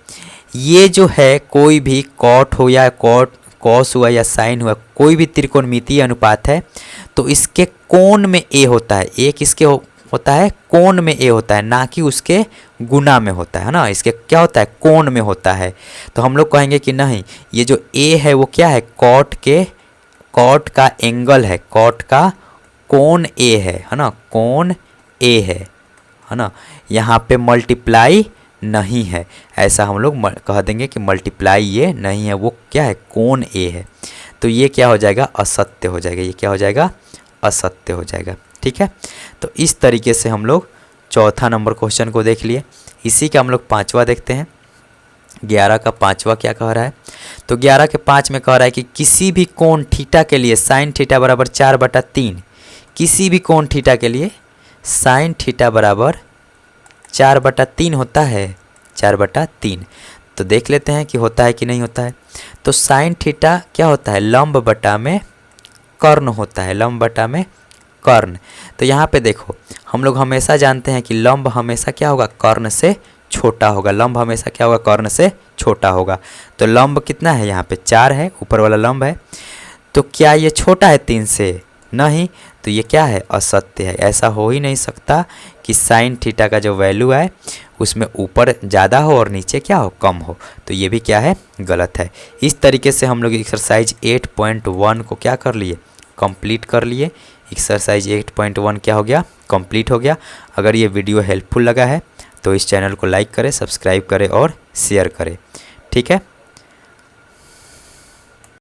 Speaker 1: ये जो है कोई भी कॉट हो या कॉस हुआ या साइन हुआ, कोई भी त्रिकोणमितीय अनुपात है, तो इसके कोण में ए होता है। ए किसके होता है, कोण में ए होता है, ना कि उसके गुना में होता है ना। इसके क्या होता है, कोण में होता है। तो हम लोग कहेंगे कि नहीं, ये जो ए है वो क्या है, कॉट का एंगल है, कॉट का कोण ए है ना, कोण ए है ना। यहाँ पे मल्टीप्लाई नहीं है, ऐसा हम लोग कह देंगे कि मल्टीप्लाई ये नहीं है, वो क्या है, कोण ए है। तो ये क्या हो जाएगा, असत्य हो जाएगा। ये क्या हो जाएगा, असत्य हो जाएगा। ठीक है, तो इस तरीके से हम लोग चौथा नंबर क्वेश्चन को देख लिए। इसी का हम लोग पाँचवा देखते हैं। 11 का पाँचवा क्या कह रहा है, तो 11 के 5 में कह रहा है कि किसी भी कोण थीटा के लिए साइन थीटा बराबर 4/3, किसी भी कोण थीटा के लिए साइन थीटा बराबर 4/3 होता है, 4/3। तो देख लेते हैं कि होता है कि नहीं होता है। तो साइन थीटा क्या होता है, लंब बटा में कर्ण होता है, लंब बटा में कर्ण। तो यहाँ पे देखो हम लोग हमेशा जानते हैं कि लंब हमेशा क्या होगा, कर्ण से छोटा होगा। लंब हमेशा क्या होगा, कर्ण से छोटा होगा। तो लंब कितना है, यहाँ पे 4 है, ऊपर वाला लंब है। तो क्या ये छोटा है 3 से, नहीं। तो ये क्या है, असत्य है। ऐसा हो ही नहीं सकता कि साइन थीटा का जो वैल्यू है उसमें ऊपर ज़्यादा हो और नीचे क्या हो, कम हो। तो ये भी क्या है, गलत है। इस तरीके से हम लोग एक्सरसाइज 8.1 को क्या कर लिए, कंप्लीट कर लिए। एक्सरसाइज 8.1 क्या हो गया, कंप्लीट हो गया। अगर ये वीडियो हेल्पफुल लगा है तो इस चैनल को लाइक करें, सब्सक्राइब करें और शेयर करें। ठीक है।